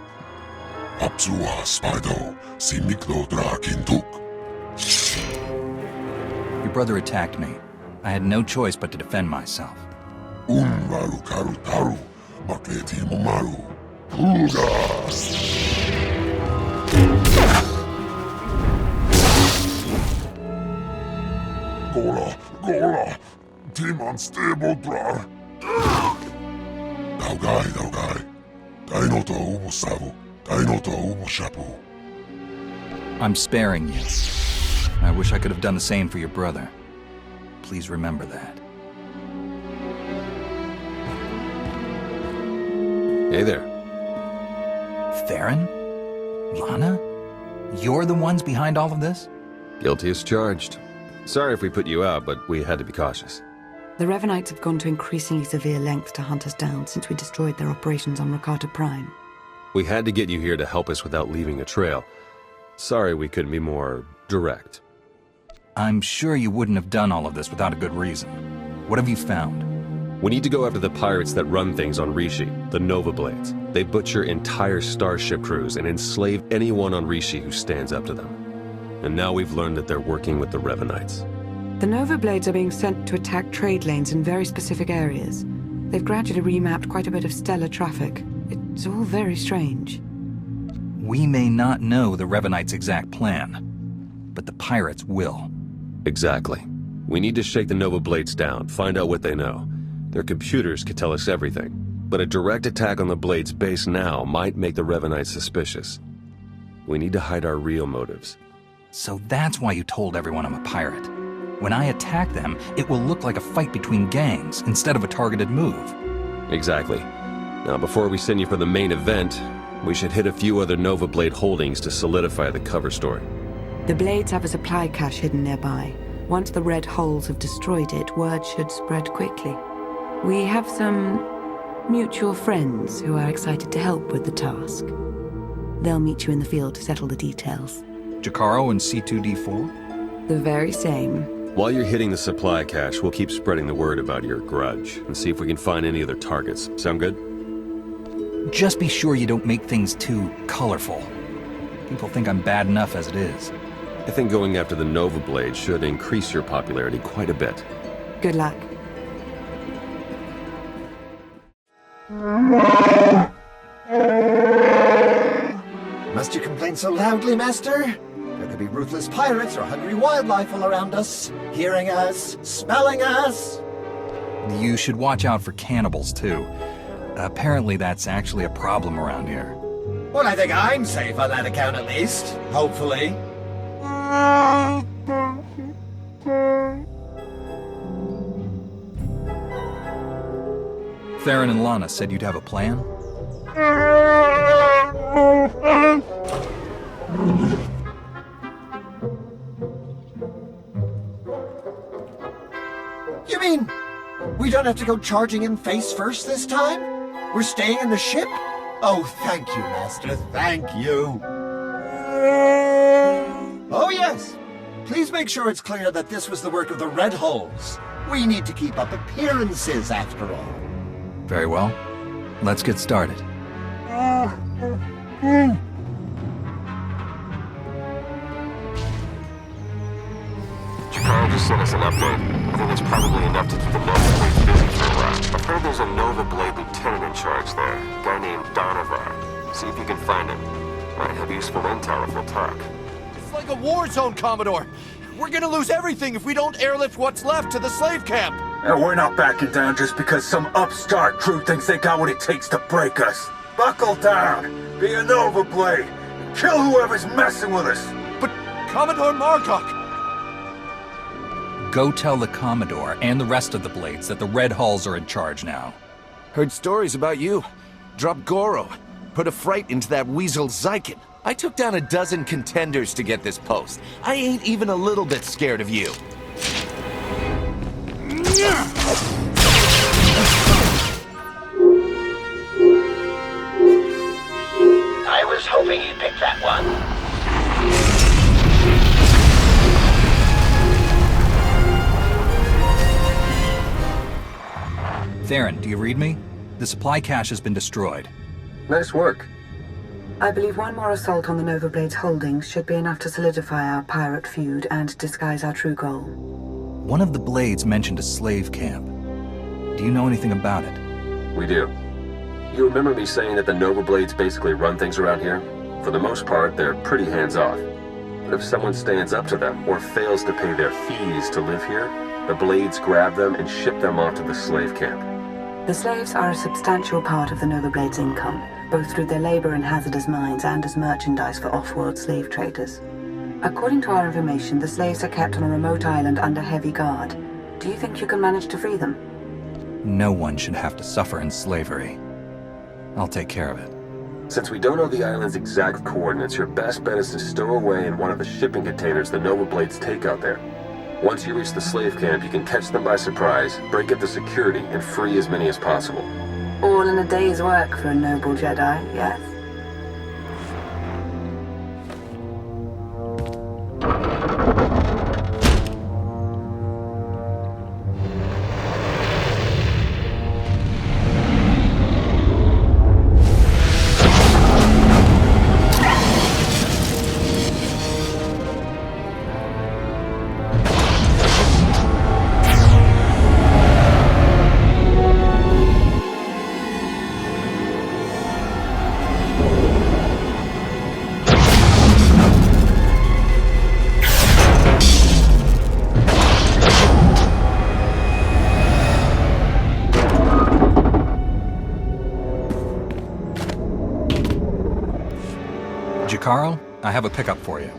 Apsua Spido, Simiklo Kintuk. Your brother attacked me. I had no choice but to defend myself. Unvaru Karutaru, Maketi Momaru. Pulga! Gola, Timan Stable Drar. Daugai, Dainoto Ubusavu, Dainoto Ubushapu. I'm sparing you. I wish I could have done the same for your brother. Please remember that. Hey there. Theron? Lana? You're the ones behind all of this? Guilty as charged. Sorry if we put you out, but we had to be cautious. The Revanites have gone to increasingly severe lengths to hunt us down since we destroyed their operations on Rakata Prime. We had to get you here to help us without leaving a trail. Sorry we couldn't be more direct. I'm sure you wouldn't have done all of this without a good reason. What have you found? We need to go after the pirates that run things on Rishi, the Nova Blades. They butcher entire starship crews and enslave anyone on Rishi who stands up to them. And now we've learned that they're working with the Revanites. The Nova Blades are being sent to attack trade lanes in very specific areas. They've gradually remapped quite a bit of stellar traffic. It's all very strange. We may not know the Revanites' exact plan, but the pirates will. Exactly. We need to shake the Nova Blades down, find out what they know. Their computers could tell us everything, but a direct attack on the Blades base now might make the Revanites suspicious. We need to hide our real motives. So that's why you told everyone I'm a pirate. When I attack them, it will look like a fight between gangs instead of a targeted move. Exactly. Now, before we send you for the main event, we should hit a few other Nova Blade holdings to solidify the cover story. The Blades have a supply cache hidden nearby. Once the Red Hulls have destroyed it, word should spread quickly. We have some mutual friends who are excited to help with the task. They'll meet you in the field to settle the details. Jacaro and C2D4? The very same. While you're hitting the supply cache, we'll keep spreading the word about your grudge and see if we can find any other targets. Sound good? Just be sure you don't make things too colorful. People think I'm bad enough as it is. I think going after the Nova Blade should increase your popularity quite a bit. Good luck. Must you complain so loudly, Master? There could be ruthless pirates or hungry wildlife all around us, hearing us, smelling us. You should watch out for cannibals, too. Apparently that's actually a problem around here. Well, I think I'm safe on that account at least. Hopefully. Theron and Lana said you'd have a plan? You mean we don't have to go charging in face first this time? We're staying in the ship? Oh, thank you, Master, thank you. Oh, yes. Please make sure it's clear that this was the work of the Red Hulls. We need to keep up appearances, after all. Very well. Let's get started. Jacaro just sent us an update. I think it's probably enough to keep the Nova Blade busy for a while. I've heard there's a Nova Blade lieutenant in charge there, a guy named Donovan. See if you can find him. Might have useful intel if we'll talk. It's like a war zone, Commodore. We're gonna lose everything if we don't airlift what's left to the slave camp. And we're not backing down just because some upstart crew thinks they got what it takes to break us. Buckle down, be a Nova Blade, and kill whoever's messing with us. But Commodore Margok... Go tell the Commodore and the rest of the Blades that the Red Hulls are in charge now. Heard stories about you. Dropped Goro. Put a fright into that weasel Zykin. I took down a dozen contenders to get this post. I ain't even a little bit scared of you. I was hoping you'd pick that one. Theron, do you read me? The supply cache has been destroyed. Nice work. I believe one more assault on the Nova Blades holdings should be enough to solidify our pirate feud and disguise our true goal. One of the Blades mentioned a slave camp. Do you know anything about it? We do. You remember me saying that the Nova Blades basically run things around here? For the most part, they're pretty hands-off. But if someone stands up to them or fails to pay their fees to live here, the Blades grab them and ship them off to the slave camp. The slaves are a substantial part of the Nova Blades' income, both through their labor in hazardous mines and as merchandise for off-world slave traders. According to our information, the slaves are kept on a remote island under heavy guard. Do you think you can manage to free them? No one should have to suffer in slavery. I'll take care of it. Since we don't know the island's exact coordinates, your best bet is to stow away in one of the shipping containers the Nova Blades take out there. Once you reach the slave camp, you can catch them by surprise, break up the security, and free as many as possible. All in a day's work for a noble Jedi, yes? I have a pickup for you.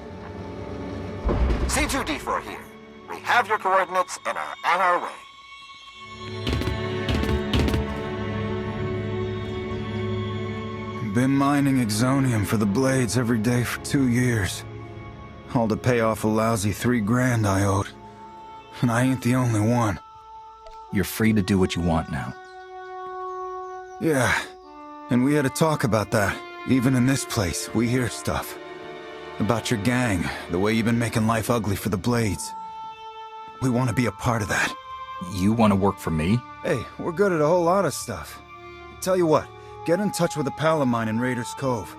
C2D4 here. We have your coordinates and are on our way. Been mining exonium for the blades every day for 2 years. All to pay off a lousy $3 grand I owed. And I ain't the only one. You're free to do what you want now. Yeah, and we had a talk about that. Even in this place, we hear stuff. About your gang, the way you've been making life ugly for the blades. We want to be a part of that. You want to work for me? Hey, we're good at a whole lot of stuff. Tell you what, get in touch with a pal of mine in Raiders Cove,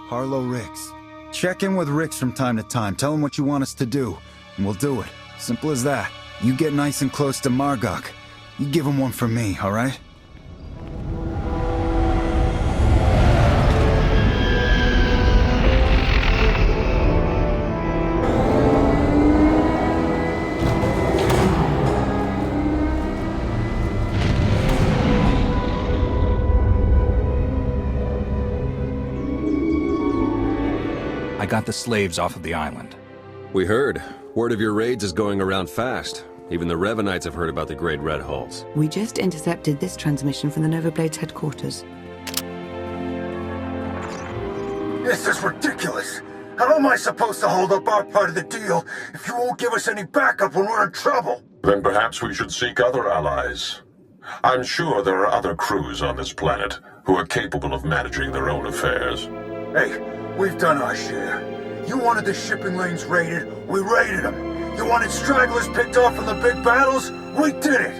Harlow Ricks. Check in with Ricks from time to time, tell him what you want us to do, and we'll do it. Simple as that. You get nice and close to Margok. You give him one for me, alright? I got the slaves off of the island. We heard. Word of your raids is going around fast. Even the Revanites have heard about the Great Red Hulls. We just intercepted this transmission from the Nova Blades headquarters. This is ridiculous. How am I supposed to hold up our part of the deal if you won't give us any backup when we're in trouble? Then perhaps we should seek other allies. I'm sure there are other crews on this planet who are capable of managing their own affairs. Hey, we've done our share. You wanted the shipping lanes raided, we raided them. You wanted stragglers picked off from the big battles, we did it.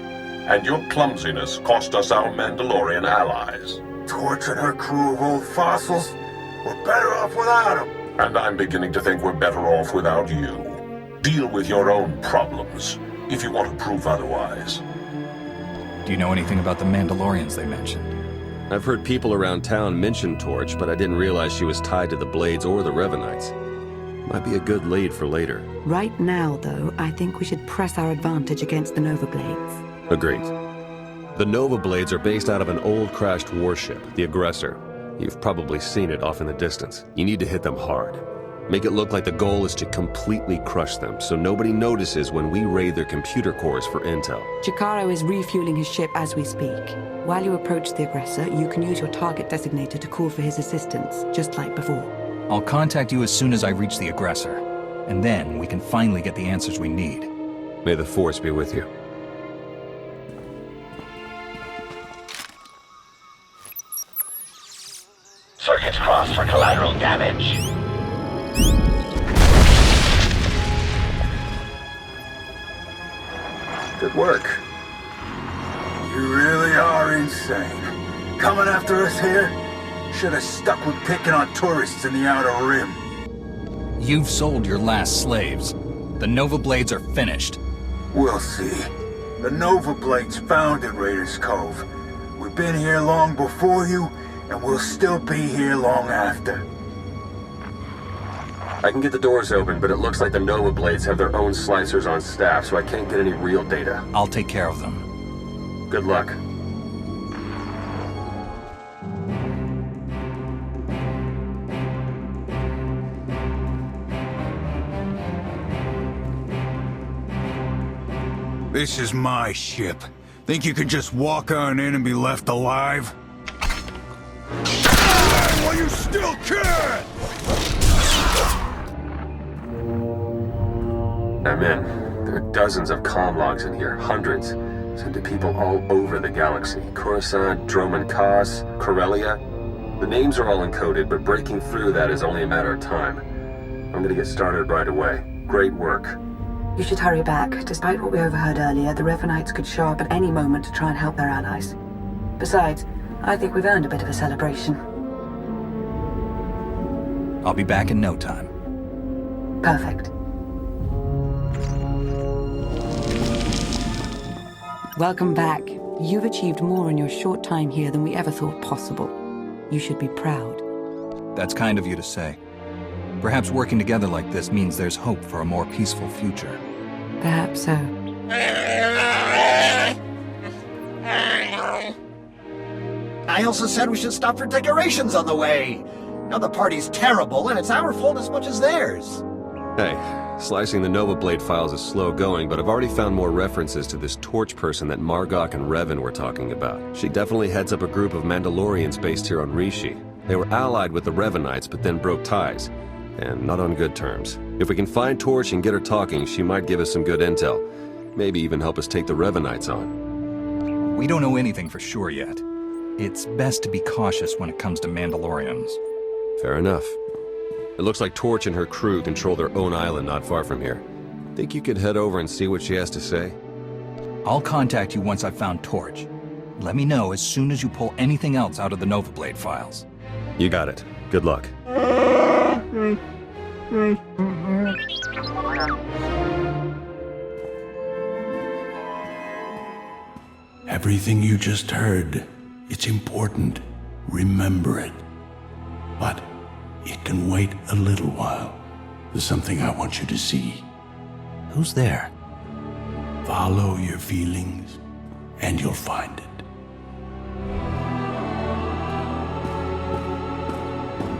And your clumsiness cost us our Mandalorian allies. Torching her crew of old fossils? We're better off without them. And I'm beginning to think we're better off without you. Deal with your own problems, if you want to prove otherwise. Do you know anything about the Mandalorians they mentioned? I've heard people around town mention Torch, but I didn't realize she was tied to the Blades or the Revanites. Might be a good lead for later. Right now, though, I think we should press our advantage against the Nova Blades. Agreed. The Nova Blades are based out of an old crashed warship, the Aggressor. You've probably seen it off in the distance. You need to hit them hard. Make it look like the goal is to completely crush them, so nobody notices when we raid their computer cores for intel. Chikaro is refueling his ship as we speak. While you approach the Aggressor, you can use your target designator to call for his assistance, just like before. I'll contact you as soon as I reach the Aggressor, and then we can finally get the answers we need. May the Force be with you. Circuits crossed for collateral damage. Good work. You really are insane. Coming after us here? Should have stuck with picking on tourists in the Outer Rim. You've sold your last slaves. The Nova Blades are finished. We'll see. The Nova Blades founded Raiders Cove. We've been here long before you, and we'll still be here long after. I can get the doors open, but it looks like the Nova Blades have their own slicers on staff, so I can't get any real data. I'll take care of them. Good luck. This is my ship. Think you could just walk on in and be left alive? Well, you still can! I'm in. There are dozens of comm logs in here, hundreds. Sent to people all over the galaxy. Coruscant, Droman Kos, Corellia. The names are all encoded, but breaking through that is only a matter of time. I'm gonna get started right away. Great work. You should hurry back. Despite what we overheard earlier, the Revanites could show up at any moment to try and help their allies. Besides, I think we've earned a bit of a celebration. I'll be back in no time. Perfect. Welcome back. You've achieved more in your short time here than we ever thought possible. You should be proud. That's kind of you to say. Perhaps working together like this means there's hope for a more peaceful future. Perhaps so. I also said we should stop for decorations on the way. Now the party's terrible, and it's our fault as much as theirs. Hey, slicing the Nova Blade files is slow going, but I've already found more references to this Torch person that Margok and Revan were talking about. She definitely heads up a group of Mandalorians based here on Rishi. They were allied with the Revanites, but then broke ties, and not on good terms. If we can find Torch and get her talking, she might give us some good intel. Maybe even help us take the Revanites on. We don't know anything for sure yet. It's best to be cautious when it comes to Mandalorians. Fair enough. It looks like Torch and her crew control their own island not far from here. Think you could head over and see what she has to say? I'll contact you once I've found Torch. Let me know as soon as you pull anything else out of the Nova Blade files. You got it. Good luck. Everything you just heard, it's important. Remember it. But it can wait a little while. There's something I want you to see. Who's there? Follow your feelings, and you'll find it.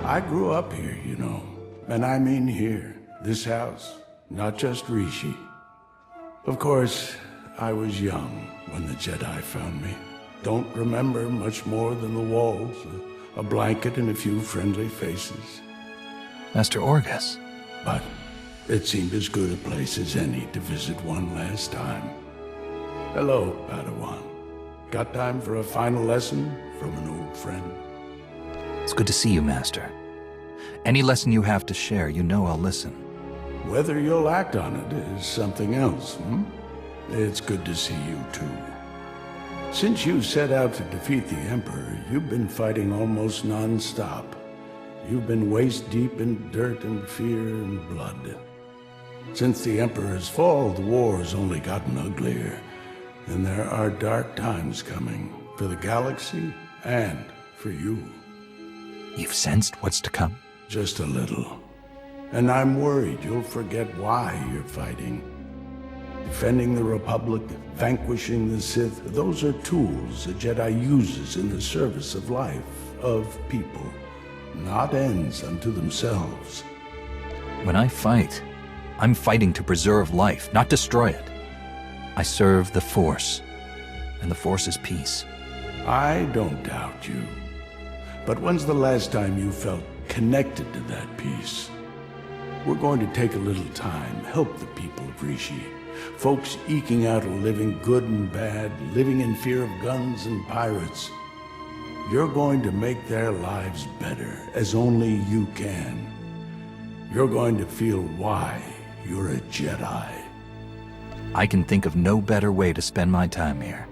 I grew up here, you know. And I mean here, this house, not just Rishi. Of course, I was young when the Jedi found me. Don't remember much more than the walls, a blanket and a few friendly faces. Master Orgus. But it seemed as good a place as any to visit one last time. Hello, Padawan. Got time for a final lesson from an old friend? It's good to see you, Master. Any lesson you have to share, you know I'll listen. Whether you'll act on it is something else, It's good to see you, too. Since you set out to defeat the Emperor, you've been fighting almost non-stop. You've been waist-deep in dirt and fear and blood. Since the Emperor's fall, the war's only gotten uglier. And there are dark times coming, for the galaxy and for you. You've sensed what's to come? Just a little. And I'm worried you'll forget why you're fighting. Defending the Republic, vanquishing the Sith, those are tools a Jedi uses in the service of life, of people, not ends unto themselves. When I fight, I'm fighting to preserve life, not destroy it. I serve the Force, and the Force is peace. I don't doubt you. But when's the last time you felt connected to that peace? We're going to take a little time, help the people of Rishi. Folks eking out a living, good and bad, living in fear of guns and pirates. You're going to make their lives better, as only you can. You're going to feel why you're a Jedi. I can think of no better way to spend my time here.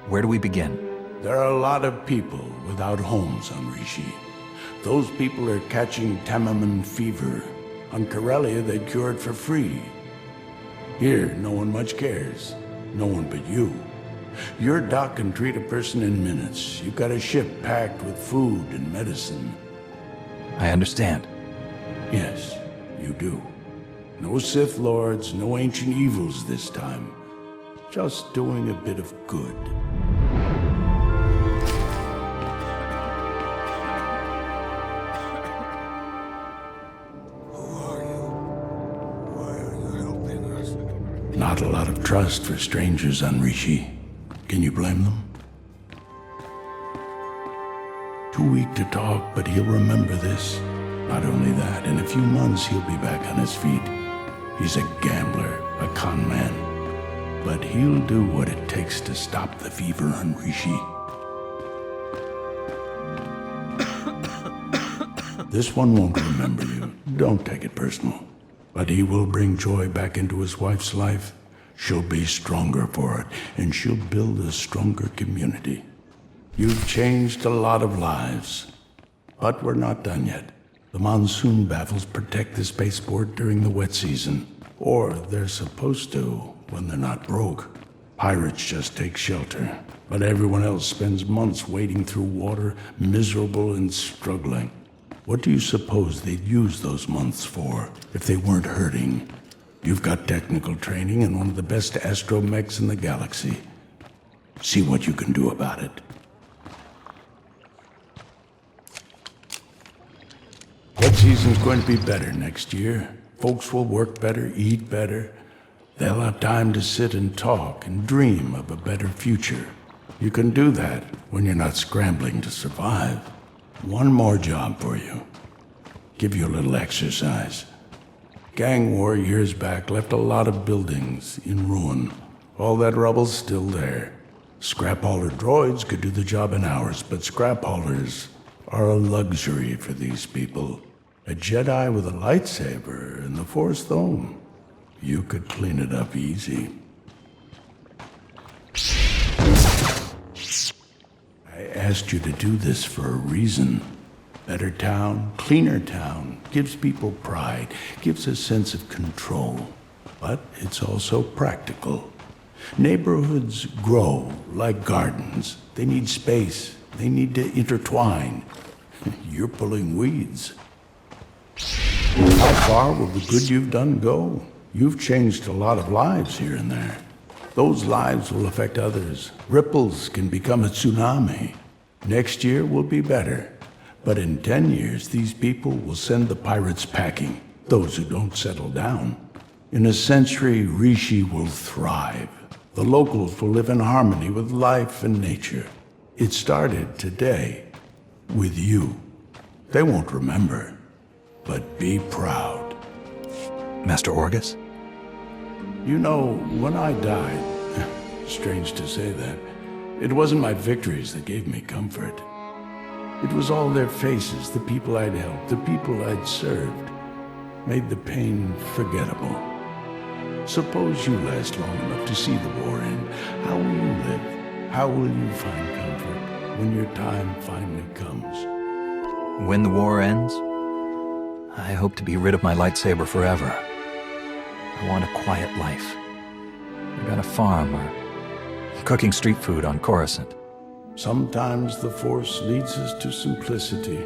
Where do we begin? There are a lot of people without homes on Rishi. Those people are catching Tamaman fever. On Corellia, they cure it for free. Here, no one much cares. No one but you. Your doc can treat a person in minutes. You've got a ship packed with food and medicine. I understand. Yes, you do. No Sith Lords, no ancient evils this time. Just doing a bit of good. Not a lot of trust for strangers on Rishi. Can you blame them? Too weak to talk, but he'll remember this. Not only that, in a few months he'll be back on his feet. He's a gambler, a con man. But he'll do what it takes to stop the fever on Rishi. This one won't remember you. Don't take it personal. But he will bring joy back into his wife's life. She'll be stronger for it, and she'll build a stronger community. You've changed a lot of lives. But we're not done yet. The monsoon battles protect the spaceport during the wet season. Or they're supposed to when they're not broke. Pirates just take shelter. But everyone else spends months wading through water, miserable and struggling. What do you suppose they'd use those months for if they weren't hurting? You've got technical training and one of the best astromechs in the galaxy. See what you can do about it. Wet season's going to be better next year. Folks will work better, eat better. They'll have time to sit and talk and dream of a better future. You can do that when you're not scrambling to survive. One more job for you. Give you a little exercise. Gang war years back left a lot of buildings in ruin. All that rubble's still there. Scrap hauler droids could do the job in hours, but scrap haulers are a luxury for these people. A Jedi with a lightsaber and the Force, though, you could clean it up easy. I asked you to do this for a reason. Better town, cleaner town, gives people pride, gives a sense of control. But it's also practical. Neighborhoods grow like gardens. They need space. They need to intertwine. You're pulling weeds. How far will the good you've done go? You've changed a lot of lives here and there. Those lives will affect others. Ripples can become a tsunami. Next year will be better. But in 10 years, these people will send the pirates packing, those who don't settle down. In a century, Rishi will thrive. The locals will live in harmony with life and nature. It started today, with you. They won't remember, but be proud. Master Orgus? You know, when I died, strange to say that, it wasn't my victories that gave me comfort. It was all their faces, the people I'd helped, the people I'd served, made the pain forgettable. Suppose you last long enough to see the war end. How will you live? How will you find comfort when your time finally comes? When the war ends, I hope to be rid of my lightsaber forever. I want a quiet life. Maybe on a farm or cooking street food on Coruscant. Sometimes the Force leads us to simplicity.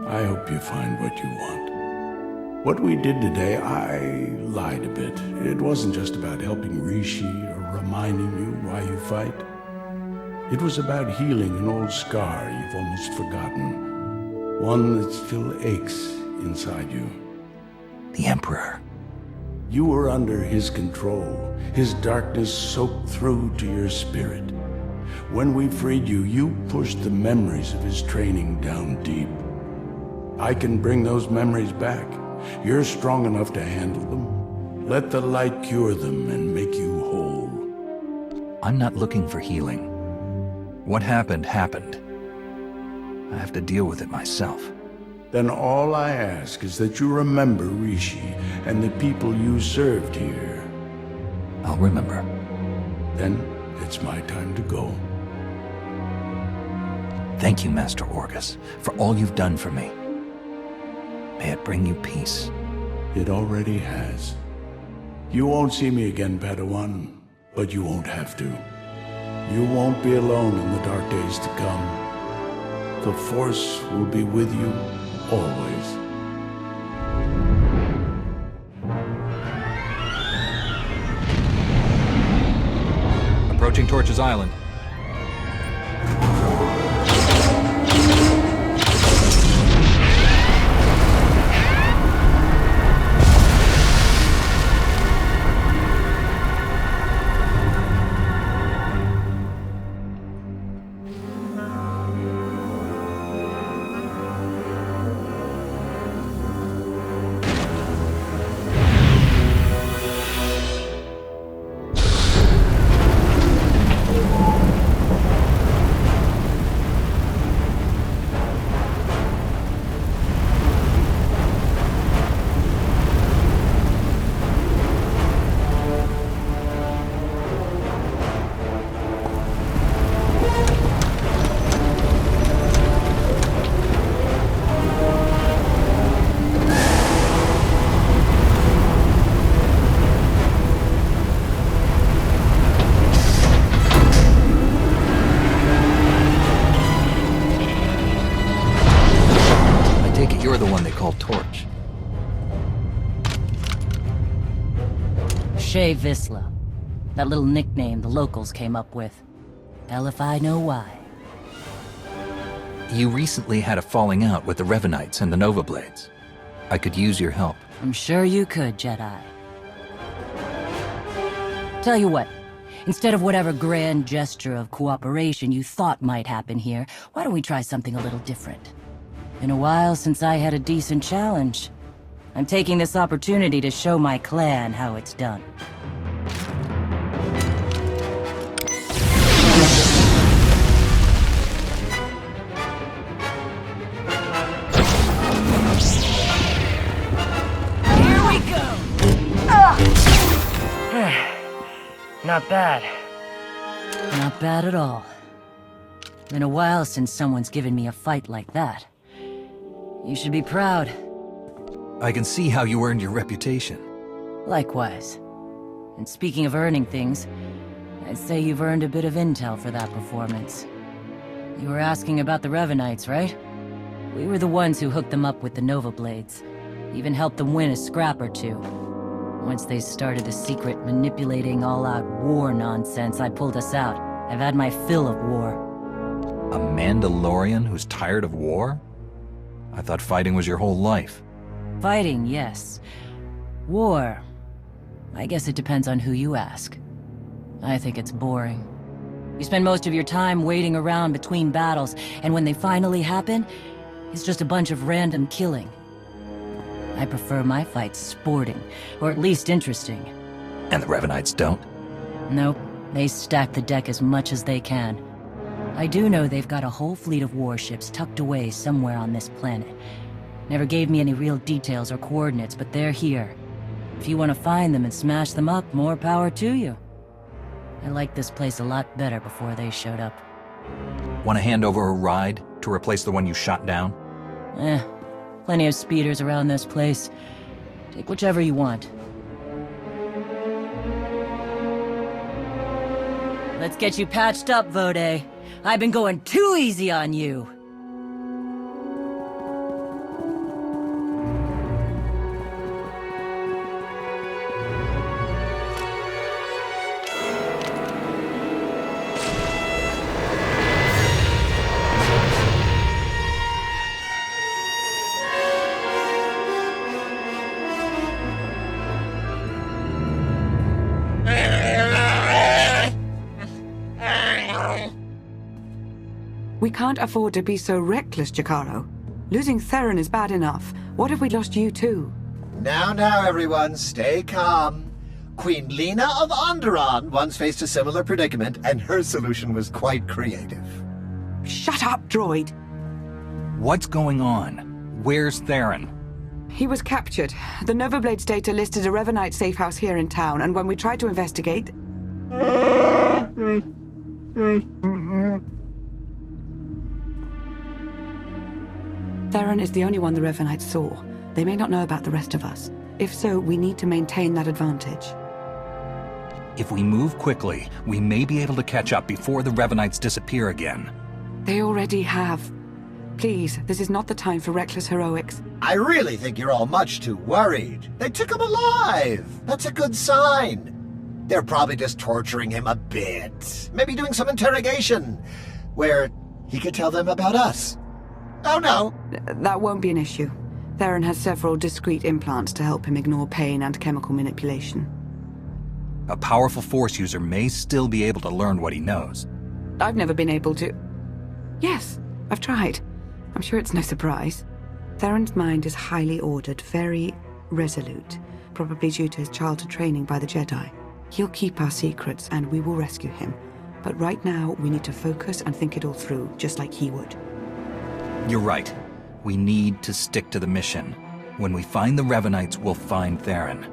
I hope you find what you want. What we did today, I lied a bit. It wasn't just about helping Rishi or reminding you why you fight. It was about healing an old scar you've almost forgotten. One that still aches inside you. The Emperor. You were under his control. His darkness soaked through to your spirit. When we freed you, you pushed the memories of his training down deep. I can bring those memories back. You're strong enough to handle them. Let the light cure them and make you whole. I'm not looking for healing. What happened, happened. I have to deal with it myself. Then all I ask is that you remember Rishi and the people you served here. I'll remember. Then it's my time to go. Thank you, Master Orgus, for all you've done for me. May it bring you peace. It already has. You won't see me again, Padawan, but you won't have to. You won't be alone in the dark days to come. The Force will be with you always. Approaching Torches Island. You're the one they call Torch. Shay Visla. That little nickname the locals came up with. Hell if I know why. You recently had a falling out with the Revanites and the Nova Blades. I could use your help. I'm sure you could, Jedi. Tell you what, instead of whatever grand gesture of cooperation you thought might happen here, why don't we try something a little different? Been a while since I had a decent challenge. I'm taking this opportunity to show my clan how it's done. Here we go! Not bad. Not bad at all. Been a while since someone's given me a fight like that. You should be proud. I can see how you earned your reputation. Likewise. And speaking of earning things, I'd say you've earned a bit of intel for that performance. You were asking about the Revanites, right? We were the ones who hooked them up with the Nova Blades. Even helped them win a scrap or two. Once they started the secret manipulating all-out war nonsense, I pulled us out. I've had my fill of war. A Mandalorian who's tired of war? I thought fighting was your whole life. Fighting, yes. War, I guess it depends on who you ask. I think it's boring. You spend most of your time waiting around between battles, and when they finally happen, it's just a bunch of random killing. I prefer my fights sporting, or at least interesting. And the Revanites don't? Nope, they stack the deck as much as they can. I do know they've got a whole fleet of warships tucked away somewhere on this planet. Never gave me any real details or coordinates, but they're here. If you want to find them and smash them up, more power to you. I liked this place a lot better before they showed up. Want to hand over a ride to replace the one you shot down? Plenty of speeders around this place. Take whichever you want. Let's get you patched up, Vode. I've been going too easy on you. We can't afford to be so reckless, Jakaro. Losing Theron is bad enough. What if we lost you too? Now, everyone, stay calm. Queen Lena of Onderon once faced a similar predicament, and her solution was quite creative. Shut up, droid! What's going on? Where's Theron? He was captured. The Nova Blades data listed a Revanite safe house here in town, and when we tried to investigate... Theron is the only one the Revanites saw. They may not know about the rest of us. If so, we need to maintain that advantage. If we move quickly, we may be able to catch up before the Revanites disappear again. They already have. Please, this is not the time for reckless heroics. I really think you're all much too worried. They took him alive. That's a good sign. They're probably just torturing him a bit. Maybe doing some interrogation, where he could tell them about us. Oh no! That won't be an issue. Theron has several discrete implants to help him ignore pain and chemical manipulation. A powerful Force user may still be able to learn what he knows. I've never been able to... Yes, I've tried. I'm sure it's no surprise. Theron's mind is highly ordered, very resolute, probably due to his childhood training by the Jedi. He'll keep our secrets and we will rescue him. But right now, we need to focus and think it all through, just like he would. You're right. We need to stick to the mission. When we find the Revanites, we'll find Theron.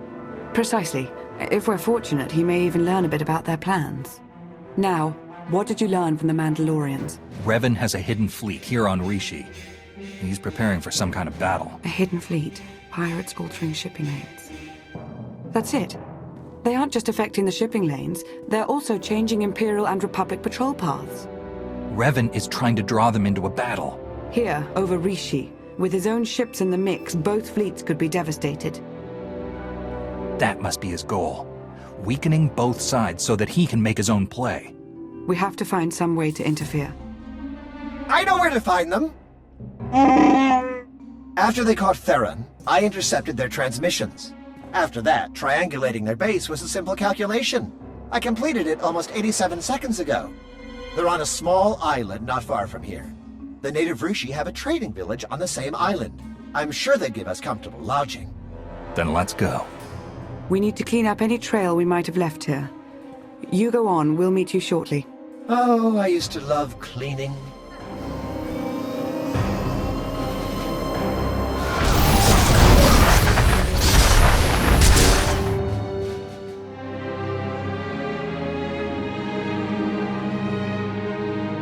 Precisely. If we're fortunate, he may even learn a bit about their plans. Now, what did you learn from the Mandalorians? Revan has a hidden fleet here on Rishi. He's preparing for some kind of battle. A hidden fleet. Pirates altering shipping lanes. That's it. They aren't just affecting the shipping lanes, they're also changing Imperial and Republic patrol paths. Revan is trying to draw them into a battle. Here, over Rishi. With his own ships in the mix, both fleets could be devastated. That must be his goal. Weakening both sides so that he can make his own play. We have to find some way to interfere. I know where to find them! After they caught Theron, I intercepted their transmissions. After that, triangulating their base was a simple calculation. I completed it almost 87 seconds ago. They're on a small island not far from here. The native Rushi have a trading village on the same island. I'm sure they'd give us comfortable lodging. Then let's go. We need to clean up any trail we might have left here. You go on, we'll meet you shortly. Oh, I used to love cleaning.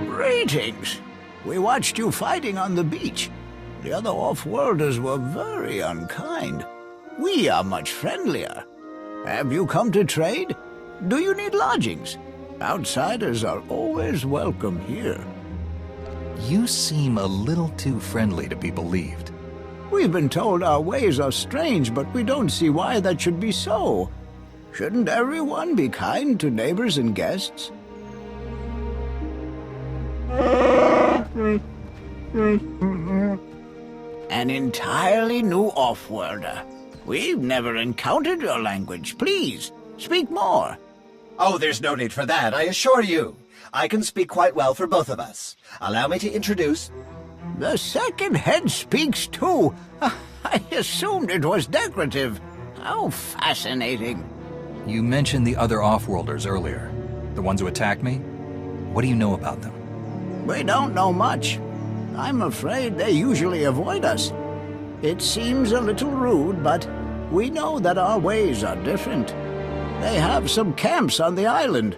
Greetings. We watched you fighting on the beach. The other off-worlders were very unkind. We are much friendlier. Have you come to trade? Do you need lodgings? Outsiders are always welcome here. You seem a little too friendly to be believed. We've been told our ways are strange, but we don't see why that should be so. Shouldn't everyone be kind to neighbors and guests? An entirely new off-worlder. We've never encountered your language. Please, speak more. Oh, there's no need for that, I assure you. I can speak quite well for both of us. Allow me to introduce... The second head speaks too. I assumed it was decorative. How fascinating. You mentioned the other off-worlders earlier. The ones who attacked me? What do you know about them? We don't know much. I'm afraid they usually avoid us. It seems a little rude, but we know that our ways are different. They have some camps on the island.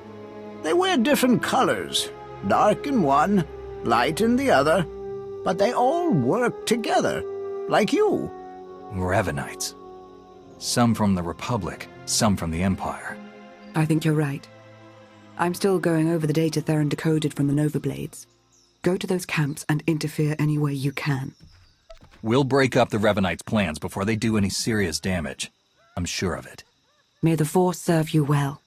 They wear different colors, dark in one, light in the other, but they all work together, like you. Revanites. Some from the Republic, some from the Empire. I think you're right. I'm still going over the data Theron decoded from the Nova Blades. Go to those camps and interfere any way you can. We'll break up the Revanites' plans before they do any serious damage. I'm sure of it. May the Force serve you well.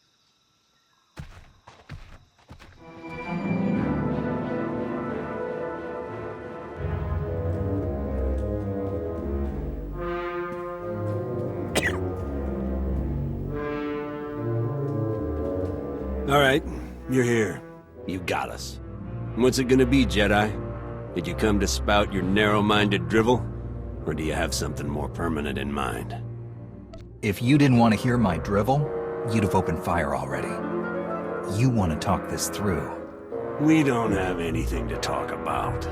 All right, you're here. You got us. What's it gonna be, Jedi? Did you come to spout your narrow-minded drivel? Or do you have something more permanent in mind? If you didn't want to hear my drivel, you'd have opened fire already. You want to talk this through. We don't have anything to talk about.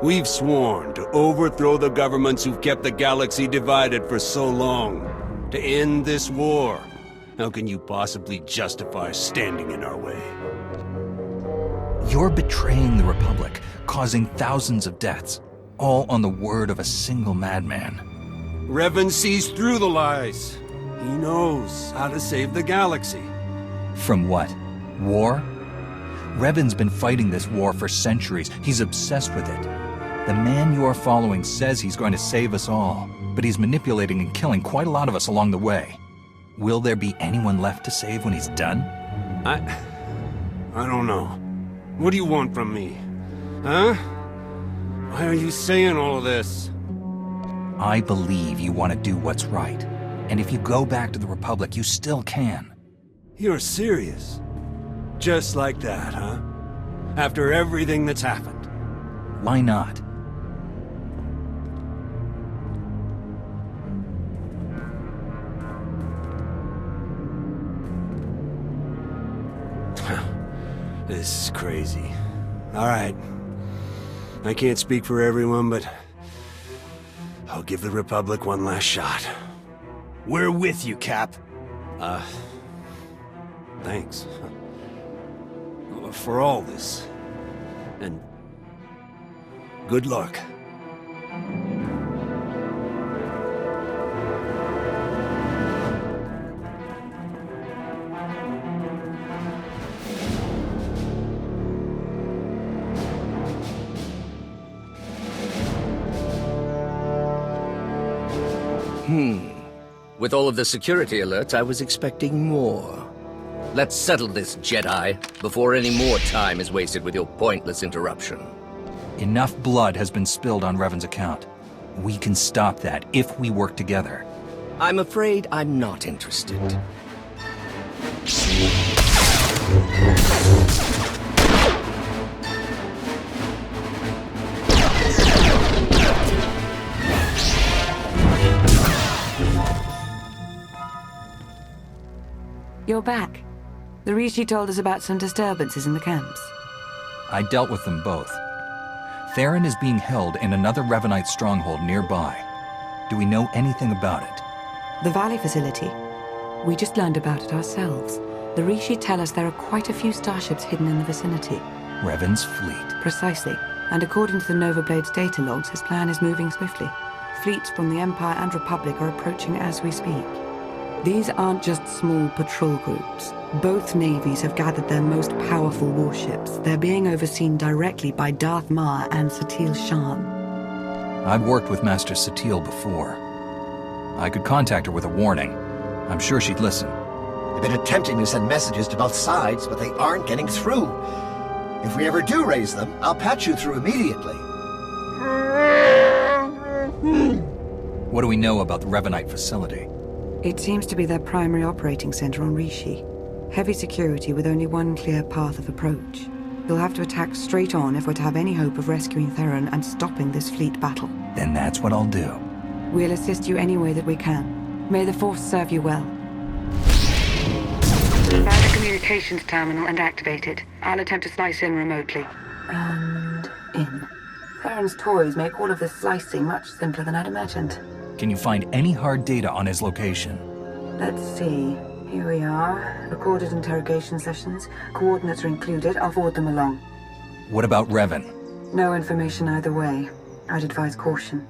We've sworn to overthrow the governments who've kept the galaxy divided for so long. To end this war. How can you possibly justify standing in our way? You're betraying the Republic, causing thousands of deaths, all on the word of a single madman. Revan sees through the lies. He knows how to save the galaxy. From what? War? Revan's been fighting this war for centuries. He's obsessed with it. The man you're following says he's going to save us all, but he's manipulating and killing quite a lot of us along the way. Will there be anyone left to save when he's done? I don't know. What do you want from me? Huh? Why are you saying all of this? I believe you want to do what's right. And if you go back to the Republic, you still can. You're serious? Just like that, huh? After everything that's happened? Why not? This is crazy. All right. I can't speak for everyone, but I'll give the Republic one last shot. We're with you, Cap. Thanks. For all this. And good luck. With all of the security alerts, I was expecting more. Let's settle this, Jedi, before any more time is wasted with your pointless interruption. Enough blood has been spilled on Revan's account. We can stop that if we work together. I'm afraid I'm not interested. You're back. The Rishi told us about some disturbances in the camps. I dealt with them both. Theron is being held in another Revanite stronghold nearby. Do we know anything about it? The Valley facility. We just learned about it ourselves. The Rishi tell us there are quite a few starships hidden in the vicinity. Revan's fleet. Precisely. And according to the Nova Blade's data logs, his plan is moving swiftly. Fleets from the Empire and Republic are approaching as we speak. These aren't just small patrol groups. Both navies have gathered their most powerful warships. They're being overseen directly by Darth Mar and Satil Shan. I've worked with Master Satil before. I could contact her with a warning. I'm sure she'd listen. They've been attempting to send messages to both sides, but they aren't getting through. If we ever do raise them, I'll patch you through immediately. What do we know about the Revanite facility? It seems to be their primary operating center on Rishi. Heavy security with only one clear path of approach. You'll have to attack straight on if we're to have any hope of rescuing Theron and stopping this fleet battle. Then that's what I'll do. We'll assist you any way that we can. May the Force serve you well. Found the communications terminal and activated. I'll attempt to slice in remotely. And in. Theron's toys make all of this slicing much simpler than I'd imagined. Can you find any hard data on his location? Let's see. Here we are. Recorded interrogation sessions. Coordinates are included. I'll forward them along. What about Revan? No information either way. I'd advise caution.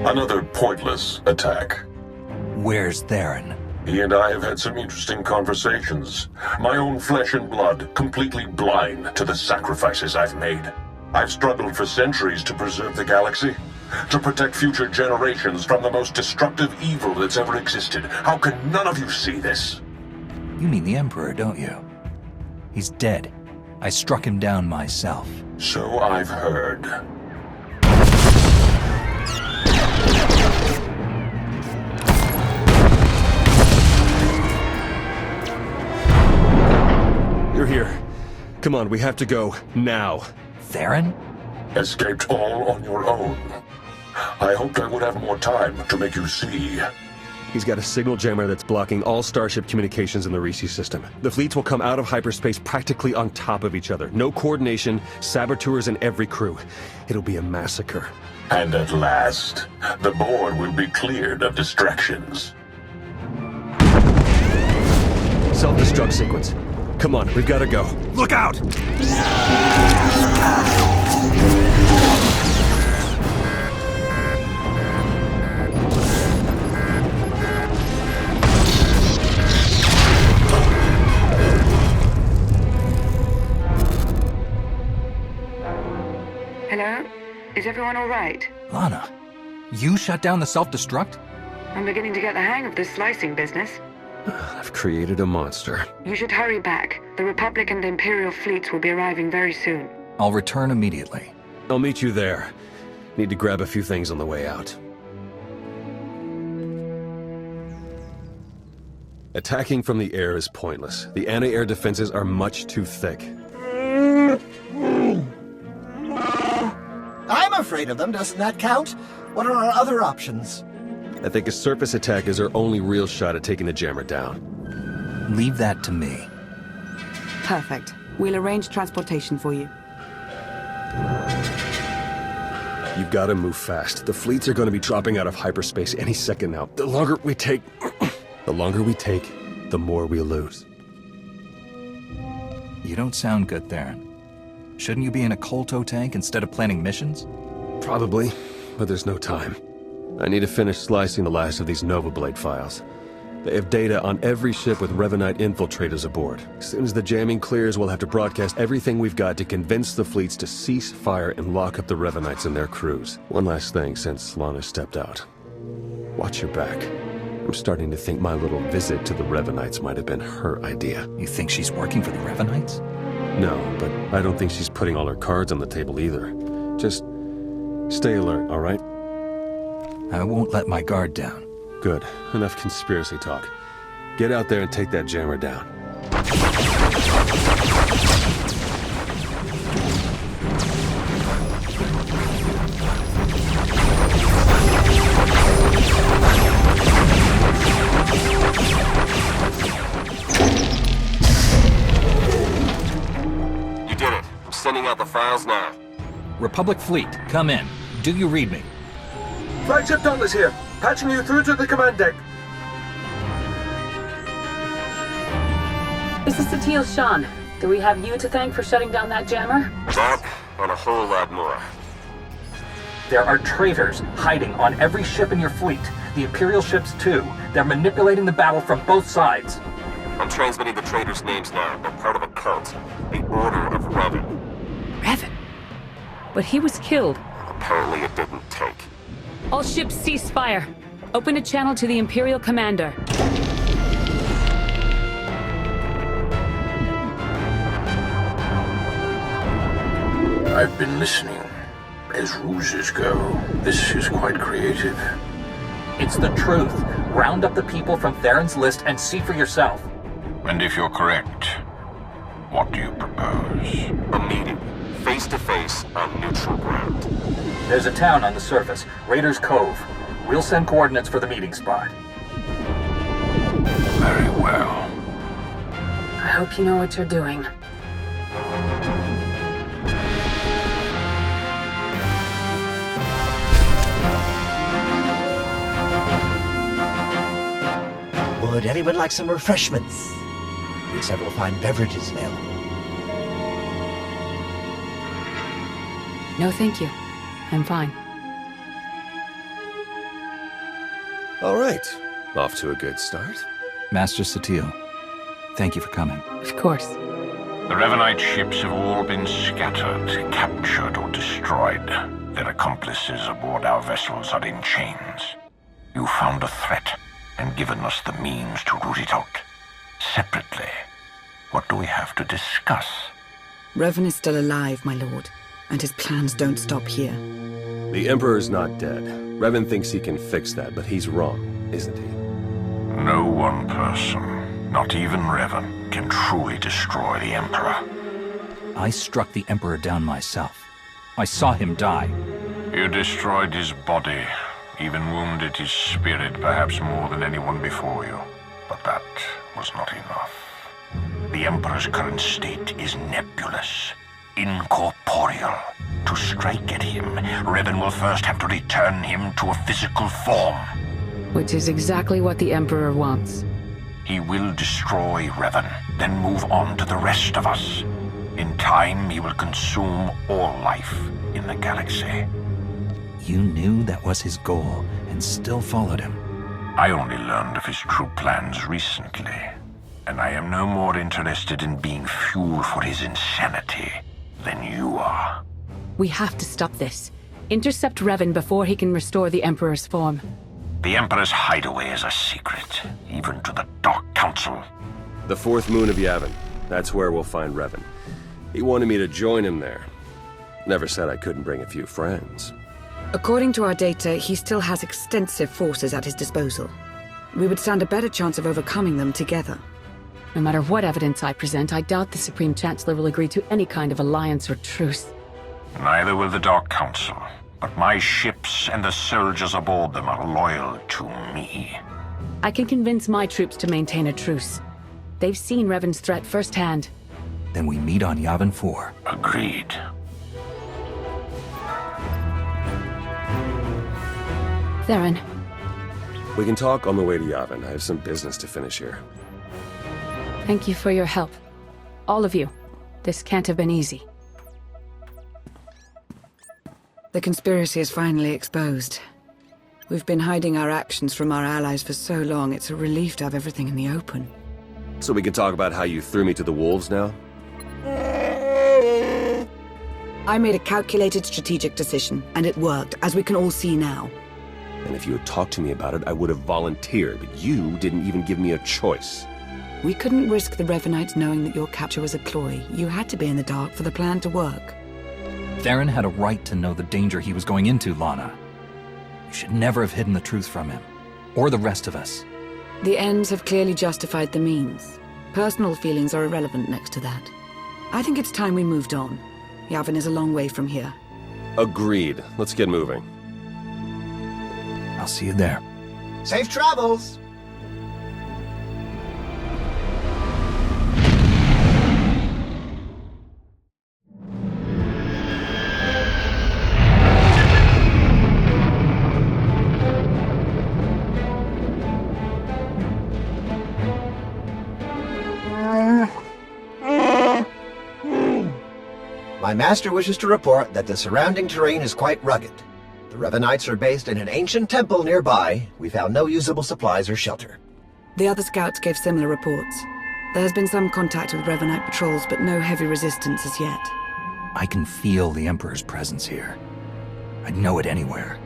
Another pointless attack. Where's Theron? He and I have had some interesting conversations. My own flesh and blood, completely blind to the sacrifices I've made. I've struggled for centuries to preserve the galaxy, to protect future generations from the most destructive evil that's ever existed. How can none of you see this? You mean the Emperor, don't you? He's dead. I struck him down myself. So I've heard. You're here. Come on, we have to go. Now. Theron? Escaped all on your own. I hoped I would have more time to make you see. He's got a signal jammer that's blocking all Starship communications in the Rishi system. The fleets will come out of hyperspace practically on top of each other. No coordination, saboteurs in every crew. It'll be a massacre. And at last, the board will be cleared of distractions. Self-destruct sequence. Come on, we've got to go. Look out! Hello? Is everyone all right? Lana, you shut down the self-destruct? I'm beginning to get the hang of this slicing business. I've created a monster. You should hurry back. The Republic and Imperial fleets will be arriving very soon. I'll return immediately. I'll meet you there. Need to grab a few things on the way out. Attacking from the air is pointless. The anti-air defenses are much too thick. I'm afraid of them, doesn't that count? What are our other options? I think a surface attack is our only real shot at taking the jammer down. Leave that to me. Perfect. We'll arrange transportation for you. You've got to move fast. The fleets are going to be dropping out of hyperspace any second now. The longer we take, the more we'll lose. You don't sound good, Theron. Shouldn't you be in a Kolto tank instead of planning missions? Probably, but there's no time. I need to finish slicing the last of these Nova Blade files. They have data on every ship with Revanite infiltrators aboard. As soon as the jamming clears, we'll have to broadcast everything we've got to convince the fleets to cease fire and lock up the Revanites and their crews. One last thing since Lana stepped out. Watch your back. I'm starting to think my little visit to the Revanites might have been her idea. You think she's working for the Revanites? No, but I don't think she's putting all her cards on the table either. Just stay alert, all right? I won't let my guard down. Good. Enough conspiracy talk. Get out there and take that jammer down. You did it. I'm sending out the files now. Republic Fleet, come in. Do you read me? Flagship Dauntless here. Patching you through to the command deck. This is Satil Shan. Do we have you to thank for shutting down that jammer? That, and a whole lot more. There are traitors hiding on every ship in your fleet. The Imperial ships too. They're manipulating the battle from both sides. I'm transmitting the traitors' names now. They're part of a cult. The Order of Revan. Revan? But he was killed. Apparently it didn't take. All ships cease fire. Open a channel to the Imperial Commander. I've been listening. As ruses go, this is quite creative. It's the truth. Round up the people from Theron's list and see for yourself. And if you're correct, what do you propose? A meeting. Face to face on neutral ground. There's a town on the surface, Raiders Cove. We'll send coordinates for the meeting spot. Very well. I hope you know what you're doing. Would anyone like some refreshments? We have several fine beverages available. No, thank you. I'm fine. All right. Off to a good start. Master Satil, thank you for coming. Of course. The Revanite ships have all been scattered, captured, or destroyed. Their accomplices aboard our vessels are in chains. You found a threat and given us the means to root it out. Separately, what do we have to discuss? Revan is still alive, my lord, and his plans don't stop here. The Emperor's not dead. Revan thinks he can fix that, but he's wrong, isn't he? No one person, not even Revan, can truly destroy the Emperor. I struck the Emperor down myself. I saw him die. You destroyed his body, even wounded his spirit perhaps more than anyone before you. But that was not enough. The Emperor's current state is nebulous, incorporeal. To strike at him, Revan will first have to return him to a physical form. Which is exactly what the Emperor wants. He will destroy Revan, then move on to the rest of us. In time, he will consume all life in the galaxy. You knew that was his goal, and still followed him. I only learned of his true plans recently, and I am no more interested in being fuel for his insanity than you are. We have to stop this. Intercept Revan before he can restore the Emperor's form. The Emperor's hideaway is a secret, even to the Dark Council. The fourth moon of Yavin. That's where we'll find Revan. He wanted me to join him there. Never said I couldn't bring a few friends. According to our data, he still has extensive forces at his disposal. We would stand a better chance of overcoming them together. No matter what evidence I present, I doubt the Supreme Chancellor will agree to any kind of alliance or truce. Neither will the Dark Council, but my ships and the soldiers aboard them are loyal to me. I can convince my troops to maintain a truce. They've seen Revan's threat firsthand. Then we meet on Yavin 4. Agreed. Theron. We can talk on the way to Yavin. I have some business to finish here. Thank you for your help. All of you. This can't have been easy. The conspiracy is finally exposed. We've been hiding our actions from our allies for so long, it's a relief to have everything in the open. So we can talk about how you threw me to the wolves now? I made a calculated strategic decision, and it worked, as we can all see now. And if you had talked to me about it, I would have volunteered, but you didn't even give me a choice. We couldn't risk the Revanites knowing that your capture was a ploy. You had to be in the dark for the plan to work. Theron had a right to know the danger he was going into, Lana. You should never have hidden the truth from him. Or the rest of us. The ends have clearly justified the means. Personal feelings are irrelevant next to that. I think it's time we moved on. Yavin is a long way from here. Agreed. Let's get moving. I'll see you there. Safe travels! My master wishes to report that the surrounding terrain is quite rugged. The Revanites are based in an ancient temple nearby. We found no usable supplies or shelter. The other scouts gave similar reports. There has been some contact with Revanite patrols, but no heavy resistance as yet. I can feel the Emperor's presence here. I'd know it anywhere.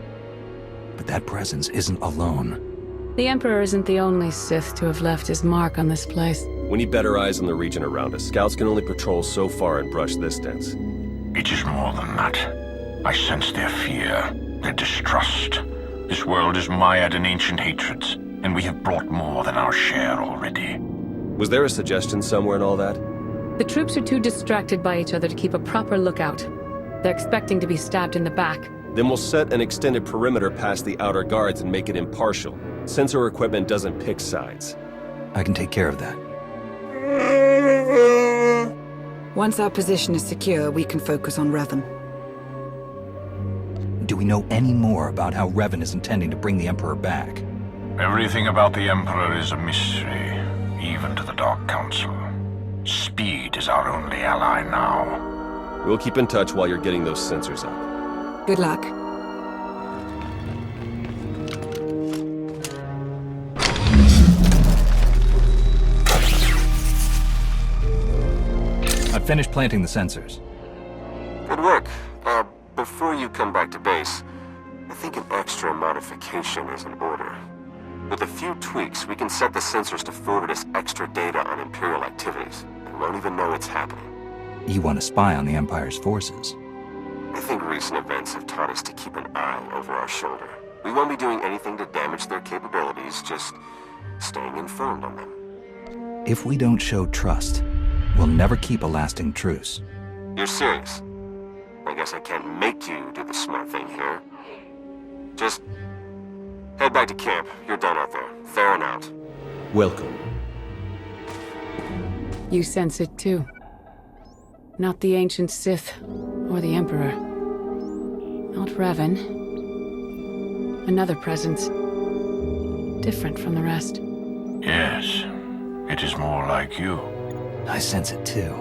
But that presence isn't alone. The Emperor isn't the only Sith to have left his mark on this place. We need better eyes on the region around us. Scouts can only patrol so far and brush this dense. It is more than that. I sense their fear, their distrust. This world is mired in ancient hatreds, and we have brought more than our share already. Was there a suggestion somewhere in all that? The troops are too distracted by each other to keep a proper lookout. They're expecting to be stabbed in the back. Then we'll set an extended perimeter past the outer guards and make it impartial. Sensor equipment doesn't pick sides. I can take care of that. Once our position is secure, we can focus on Revan. Do we know any more about how Revan is intending to bring the Emperor back? Everything about the Emperor is a mystery, even to the Dark Council. Speed is our only ally now. We'll keep in touch while you're getting those sensors up. Good luck. I've finished planting the sensors. Good work. Before you come back to base, I think an extra modification is in order. With a few tweaks, we can set the sensors to forward us extra data on Imperial activities. We won't even know it's happening. You want to spy on the Empire's forces? I think recent events have taught us to keep an eye over our shoulder. We won't be doing anything to damage their capabilities, just staying informed on them. If we don't show trust, we'll never keep a lasting truce. You're serious? I guess I can't make you do the smart thing here. Just head back to camp. You're done out there. Theron out. Welcome. You sense it too. Not the ancient Sith, or the Emperor. Not Revan. Another presence. Different from the rest. Yes, it is more like you. I sense it too.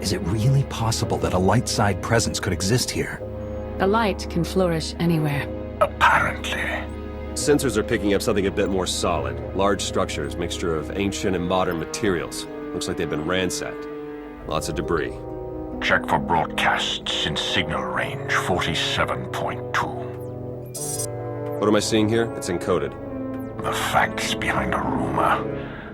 Is it really possible that a light-side presence could exist here? The light can flourish anywhere. Apparently. Sensors are picking up something a bit more solid. Large structures, mixture of ancient and modern materials. Looks like they've been ransacked. Lots of debris. Check for broadcasts in signal range 47.2. What am I seeing here? It's encoded. The facts behind a rumor.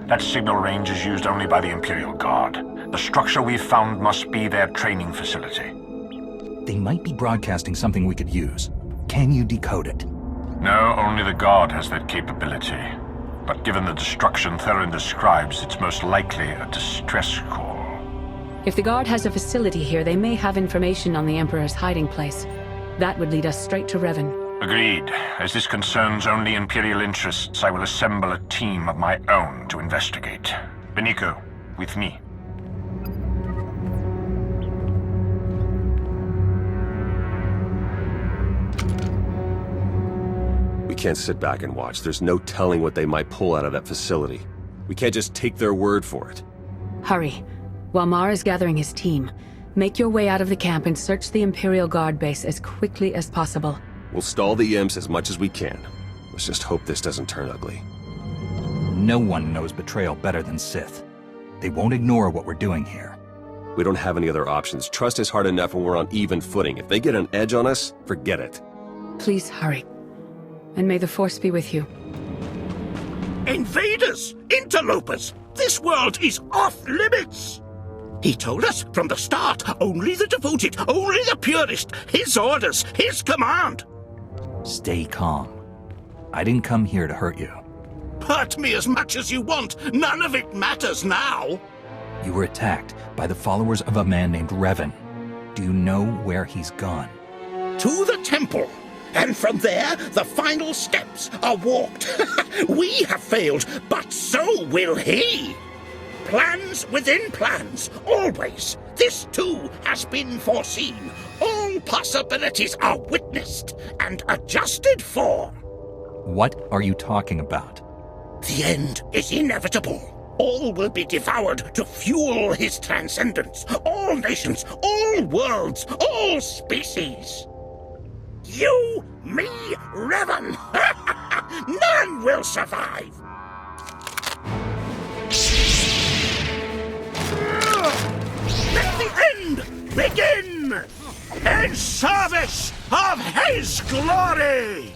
That signal range is used only by the Imperial Guard. The structure we've found must be their training facility. They might be broadcasting something we could use. Can you decode it? No, only the Guard has that capability. But given the destruction Theron describes, it's most likely a distress call. If the Guard has a facility here, they may have information on the Emperor's hiding place. That would lead us straight to Revan. Agreed. As this concerns only Imperial interests, I will assemble a team of my own to investigate. Beniko, with me. We can't sit back and watch. There's no telling what they might pull out of that facility. We can't just take their word for it. Hurry. While Mar is gathering his team, make your way out of the camp and search the Imperial Guard base as quickly as possible. We'll stall the imps as much as we can. Let's just hope this doesn't turn ugly. No one knows betrayal better than Sith. They won't ignore what we're doing here. We don't have any other options. Trust is hard enough when we're on even footing. If they get an edge on us, forget it. Please hurry. And may the Force be with you. Invaders! Interlopers! This world is off limits! He told us from the start, only the devoted, only the purest, his orders, his command! Stay calm. I didn't come here to hurt you. Hurt me as much as you want, none of it matters now! You were attacked by the followers of a man named Revan. Do you know where he's gone? To the temple! And from there, the final steps are walked. We have failed, but so will he! Plans within plans, always. This too has been foreseen. All possibilities are witnessed and adjusted for. What are you talking about? The end is inevitable. All will be devoured to fuel his transcendence. All nations, all worlds, all species. You, me, Revan. None will survive. Let the end begin in service of his glory.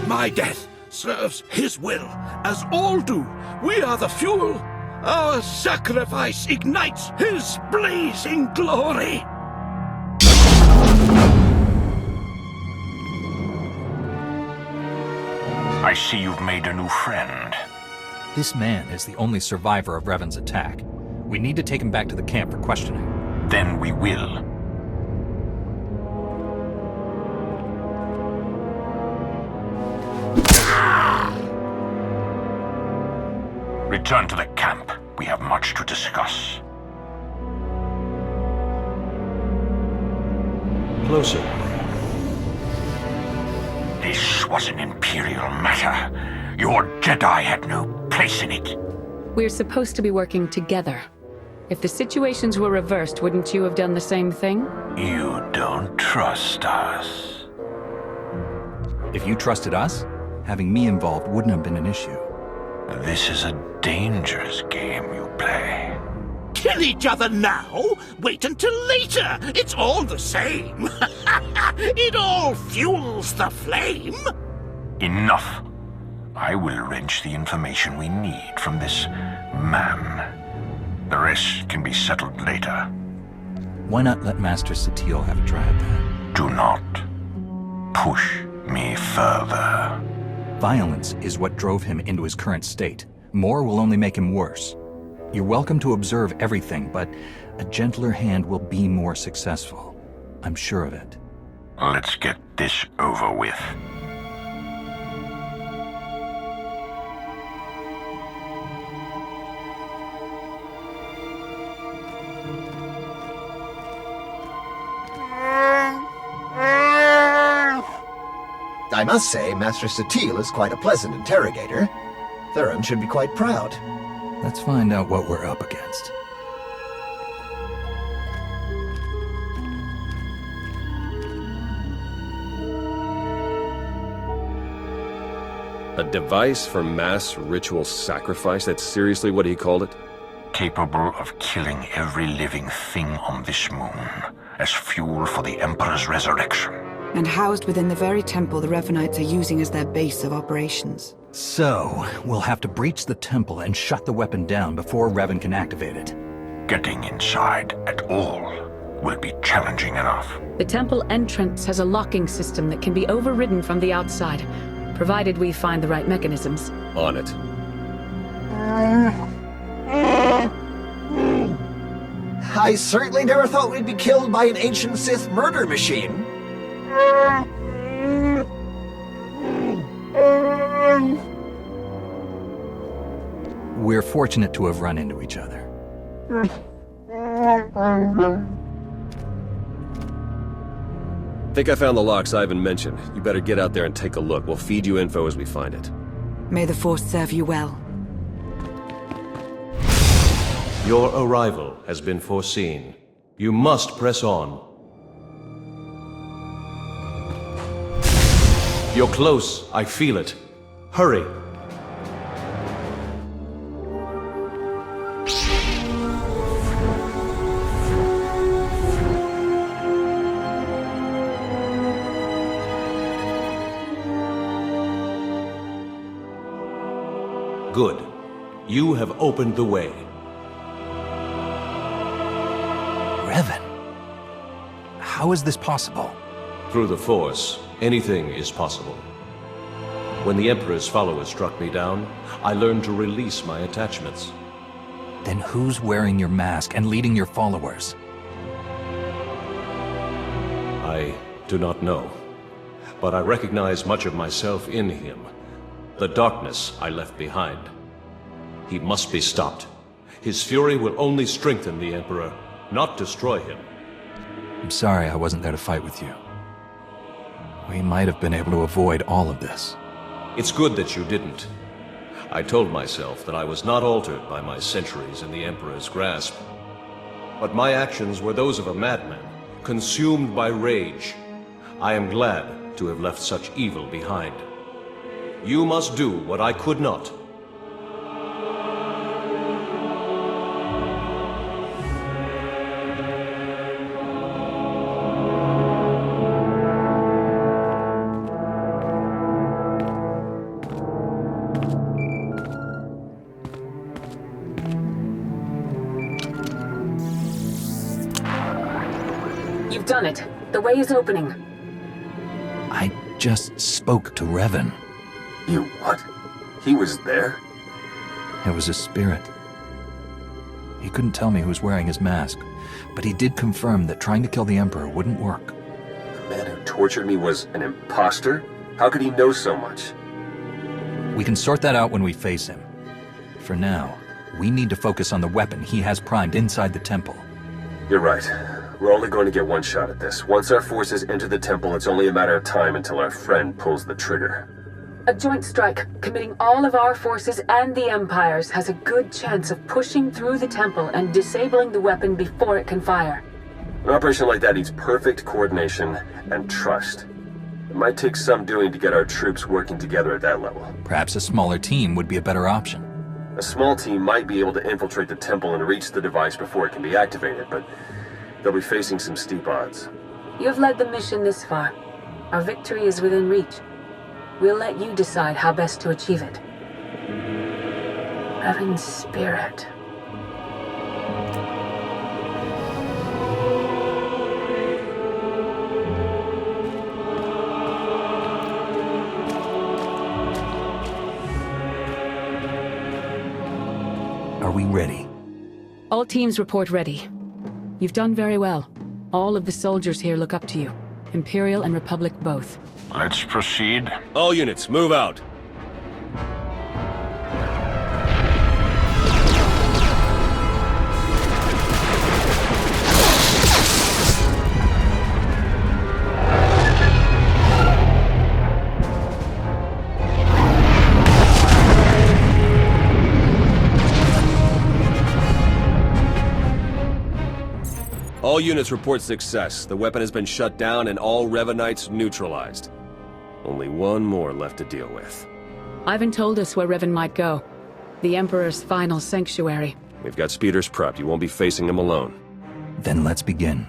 My death serves his will, as all do. We are the fuel. Our sacrifice ignites his blazing glory. I see you've made a new friend. This man is the only survivor of Revan's attack. We need to take him back to the camp for questioning. Then we will. Return to the camp. We have much to discuss. Closer. This was an Imperial matter. Your Jedi had no place in it. We're supposed to be working together. If the situations were reversed, wouldn't you have done the same thing? You don't trust us. If you trusted us, having me involved wouldn't have been an issue. This is a dangerous game you play. Kill each other now? Wait until later. It's all the same. It all fuels the flame. Enough. I will wrench the information we need from this man. The rest can be settled later. Why not let Master Satele have a try at that? Do not push me further. Violence is what drove him into his current state. More will only make him worse. You're welcome to observe everything, but a gentler hand will be more successful. I'm sure of it. Let's get this over with. I must say, Master Satele is quite a pleasant interrogator. Thurin should be quite proud. Let's find out what we're up against. A device for mass ritual sacrifice? That's seriously what he called it? Capable of killing every living thing on this moon as fuel for the Emperor's resurrection. And housed within the very temple the Revanites are using as their base of operations. So, we'll have to breach the temple and shut the weapon down before Revan can activate it. Getting inside at all will be challenging enough. The temple entrance has a locking system that can be overridden from the outside, provided we find the right mechanisms. On it. I certainly never thought we'd be killed by an ancient Sith murder machine. We're fortunate to have run into each other. Think I found the locks Ivan mentioned. You better get out there and take a look. We'll feed you info as we find it. May the Force serve you well. Your arrival has been foreseen. You must press on. You're close. I feel it. Hurry. Good. You have opened the way. Revan. How is this possible? Through the Force, anything is possible. When the Emperor's followers struck me down, I learned to release my attachments. Then who's wearing your mask and leading your followers? I do not know, but I recognize much of myself in him. The darkness I left behind. He must be stopped. His fury will only strengthen the Emperor, not destroy him. I'm sorry I wasn't there to fight with you. We might have been able to avoid all of this. It's good that you didn't. I told myself that I was not altered by my centuries in the Emperor's grasp. But my actions were those of a madman, consumed by rage. I am glad to have left such evil behind. You must do what I could not. You've done it. The way is opening. I just spoke to Revan. You what? He was there? It was a spirit. He couldn't tell me who was wearing his mask, but he did confirm that trying to kill the Emperor wouldn't work. The man who tortured me was an imposter? How could he know so much? We can sort that out when we face him. For now, we need to focus on the weapon he has primed inside the temple. You're right. We're only going to get one shot at this. Once our forces enter the temple, it's only a matter of time until our friend pulls the trigger. A joint strike, committing all of our forces and the Empire's, has a good chance of pushing through the temple and disabling the weapon before it can fire. An operation like that needs perfect coordination and trust. It might take some doing to get our troops working together at that level. Perhaps a smaller team would be a better option. A small team might be able to infiltrate the temple and reach the device before it can be activated, but they'll be facing some steep odds. You have led the mission this far. Our victory is within reach. We'll let you decide how best to achieve it. Revan's spirit. Are we ready? All teams report ready. You've done very well. All of the soldiers here look up to you. Imperial and Republic both. Let's proceed. All units, move out. All units report success. The weapon has been shut down and all Revanites neutralized. Only one more left to deal with. Ivan told us where Revan might go. The Emperor's final sanctuary. We've got speeders prepped. You won't be facing him alone. Then let's begin.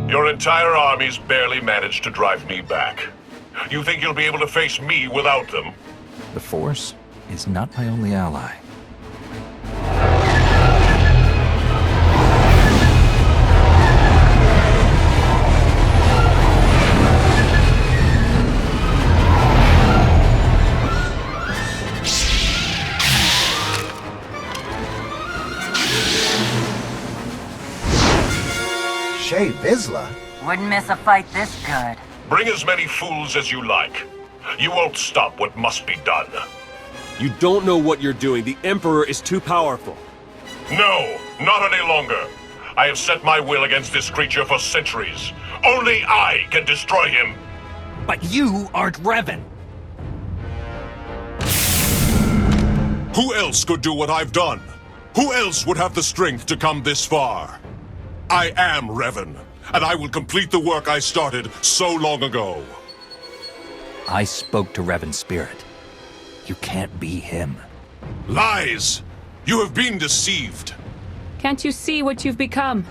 Your entire army's barely managed to drive me back. You think you'll be able to face me without them? The Force is not my only ally. Shae Vizsla? Wouldn't miss a fight this good. Bring as many fools as you like. You won't stop what must be done. You don't know what you're doing. The Emperor is too powerful. No, not any longer. I have set my will against this creature for centuries. Only I can destroy him. But you aren't Revan. Who else could do what I've done? Who else would have the strength to come this far? I am Revan, and I will complete the work I started so long ago. I spoke to Revan's spirit. You can't be him. Lies! You have been deceived. Can't you see what you've become?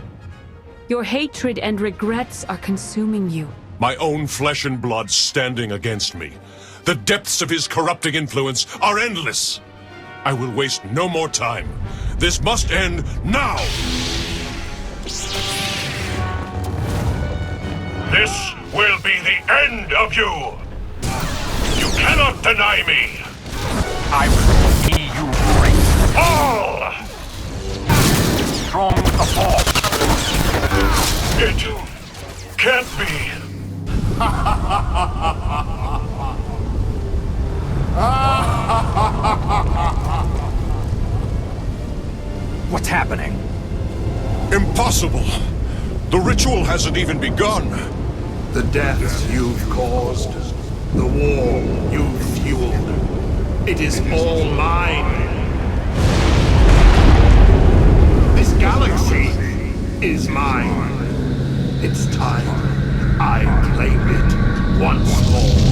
Your hatred and regrets are consuming you. My own flesh and blood standing against me. The depths of his corrupting influence are endless. I will waste no more time. This must end now! This will be the end of you! You cannot deny me! I will see you break. All! Strong the force. It can't be. What's happening? Impossible. The ritual hasn't even begun. The deaths you've caused, the war you've fueled, it is all mine. This galaxy is mine. It's time I claim it once more.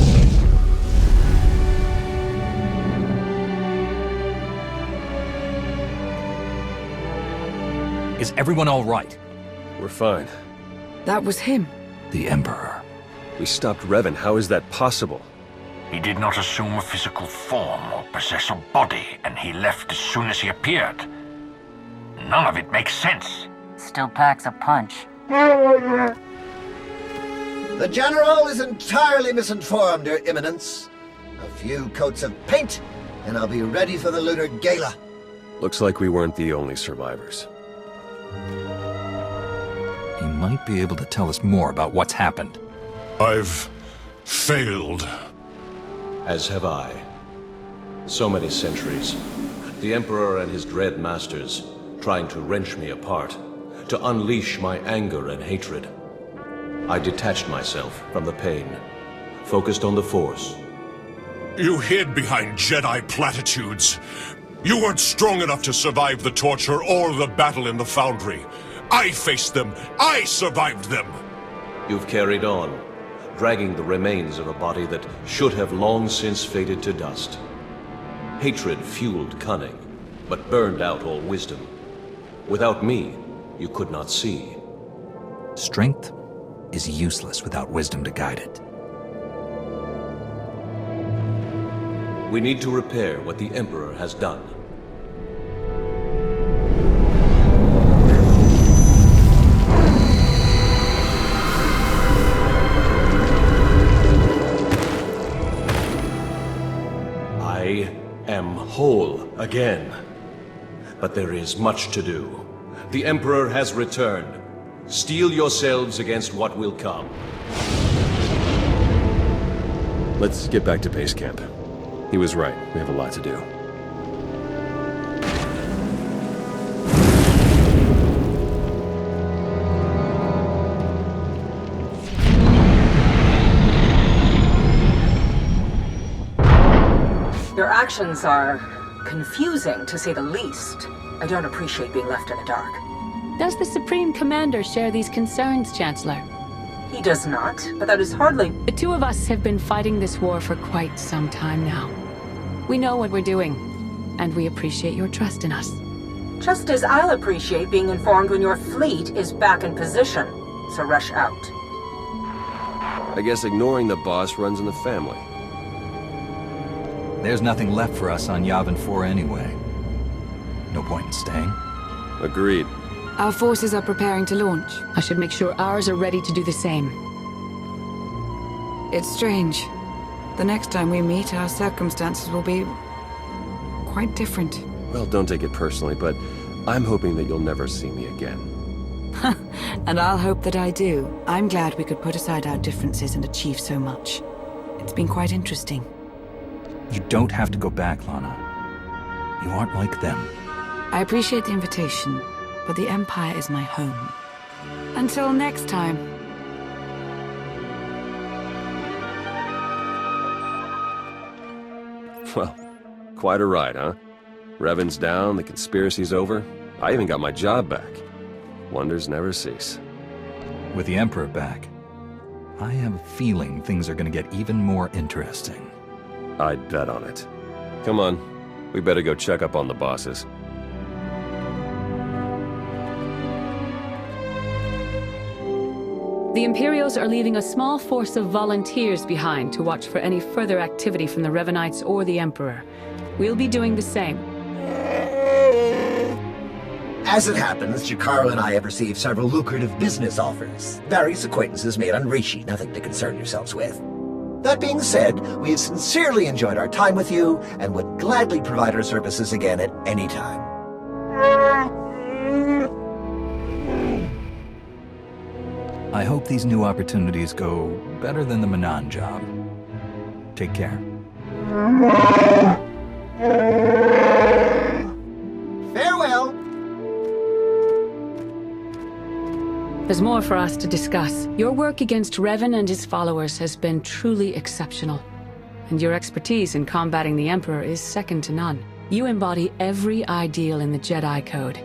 Is everyone all right? We're fine. That was him. The Emperor. We stopped Revan. How is that possible? He did not assume a physical form or possess a body, and he left as soon as he appeared. None of it makes sense. Still packs a punch. The General is entirely misinformed, Your Eminence. A few coats of paint, and I'll be ready for the Lunar Gala. Looks like we weren't the only survivors. He might be able to tell us more about what's happened. I've failed. As have I. So many centuries. The Emperor and his dread masters, trying to wrench me apart, to unleash my anger and hatred. I detached myself from the pain, focused on the Force. You hid behind Jedi platitudes. You weren't strong enough to survive the torture or the battle in the Foundry. I faced them. I survived them. You've carried on, dragging the remains of a body that should have long since faded to dust. Hatred fueled cunning, but burned out all wisdom. Without me, you could not see. Strength is useless without wisdom to guide it. We need to repair what the Emperor has done. I am whole again. But there is much to do. The Emperor has returned. Steel yourselves against what will come. Let's get back to base camp. He was right. We have a lot to do. Your actions are confusing, to say the least. I don't appreciate being left in the dark. Does the Supreme Commander share these concerns, Chancellor? He does not, but that is hardly... The two of us have been fighting this war for quite some time now. We know what we're doing, and we appreciate your trust in us. Just as I'll appreciate being informed when your fleet is back in position, so rush out. I guess ignoring the boss runs in the family. There's nothing left for us on Yavin 4 anyway. No point in staying. Agreed. Our forces are preparing to launch. I should make sure ours are ready to do the same. It's strange. The next time we meet, our circumstances will be quite different. Well, don't take it personally, but I'm hoping that you'll never see me again. And I'll hope that I do. I'm glad we could put aside our differences and achieve so much. It's been quite interesting. You don't have to go back, Lana. You aren't like them. I appreciate the invitation, but the Empire is my home. Until next time. Well, quite a ride, huh? Revan's down, the conspiracy's over. I even got my job back. Wonders never cease. With the Emperor back, I have a feeling things are going to get even more interesting. I'd bet on it. Come on, we better go check up on the bosses. The Imperials are leaving a small force of volunteers behind to watch for any further activity from the Revanites or the Emperor. We'll be doing the same. As it happens, Jakaro and I have received several lucrative business offers. Various acquaintances made on Rishi, nothing to concern yourselves with. That being said, we have sincerely enjoyed our time with you and would gladly provide our services again at any time. I hope these new opportunities go better than the Manan job. Take care. Farewell! There's more for us to discuss. Your work against Revan and his followers has been truly exceptional. And your expertise in combating the Emperor is second to none. You embody every ideal in the Jedi Code.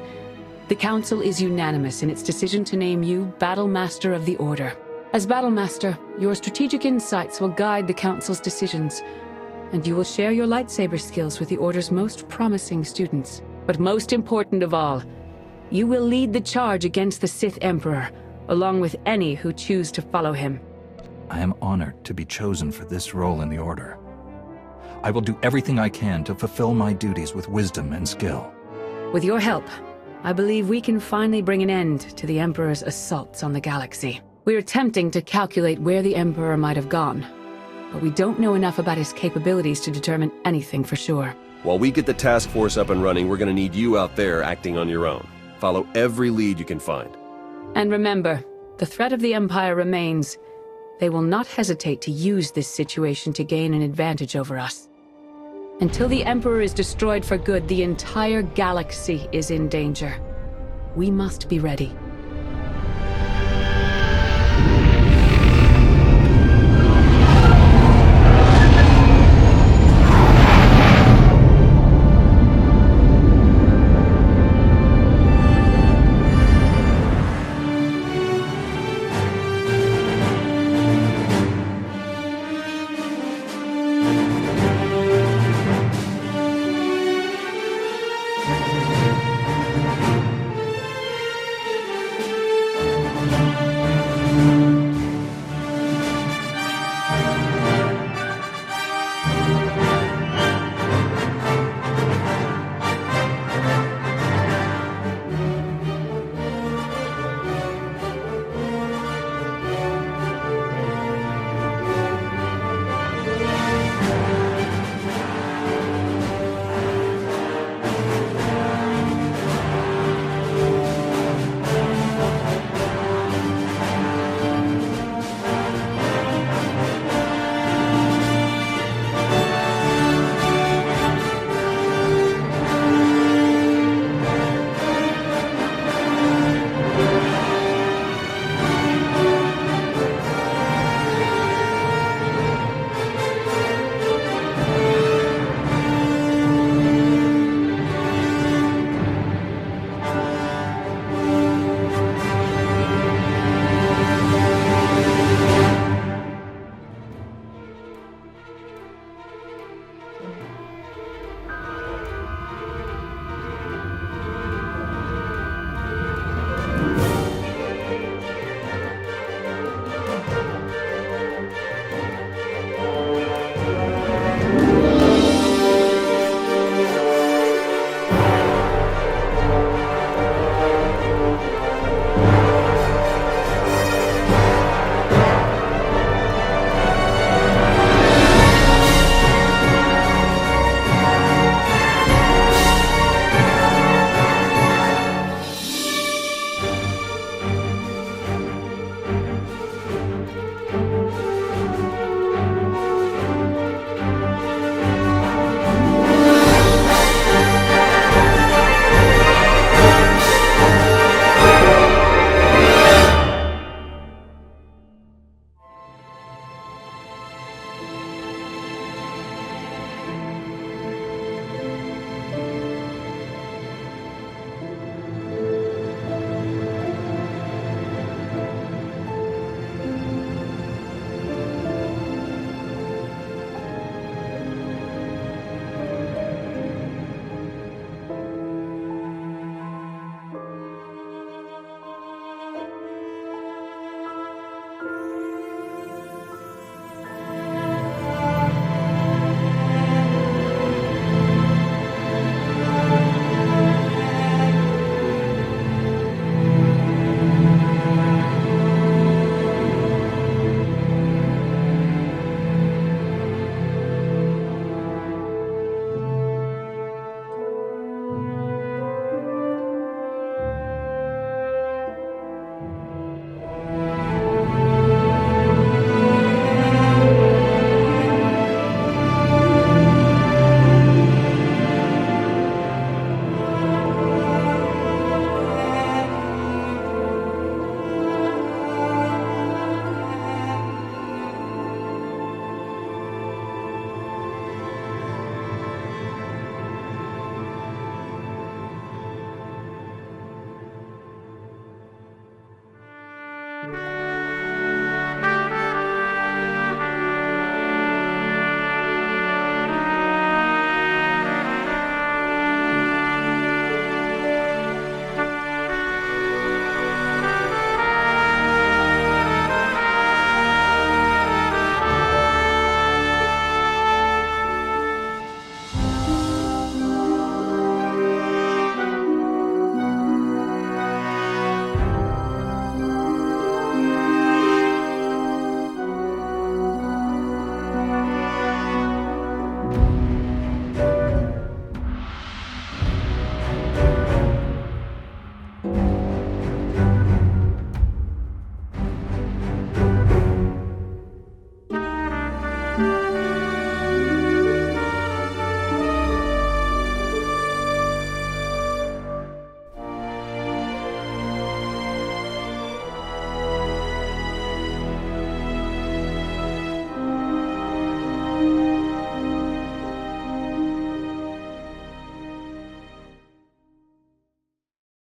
The Council is unanimous in its decision to name you Battle Master of the Order. As Battle Master, your strategic insights will guide the Council's decisions, and you will share your lightsaber skills with the Order's most promising students. But most important of all, you will lead the charge against the Sith Emperor, along with any who choose to follow him. I am honored to be chosen for this role in the Order. I will do everything I can to fulfill my duties with wisdom and skill. With your help, I believe we can finally bring an end to the Emperor's assaults on the galaxy. We're attempting to calculate where the Emperor might have gone, but we don't know enough about his capabilities to determine anything for sure. While we get the task force up and running, we're gonna need you out there acting on your own. Follow every lead you can find. And remember, the threat of the Empire remains. They will not hesitate to use this situation to gain an advantage over us. Until the Emperor is destroyed for good, the entire galaxy is in danger. We must be ready.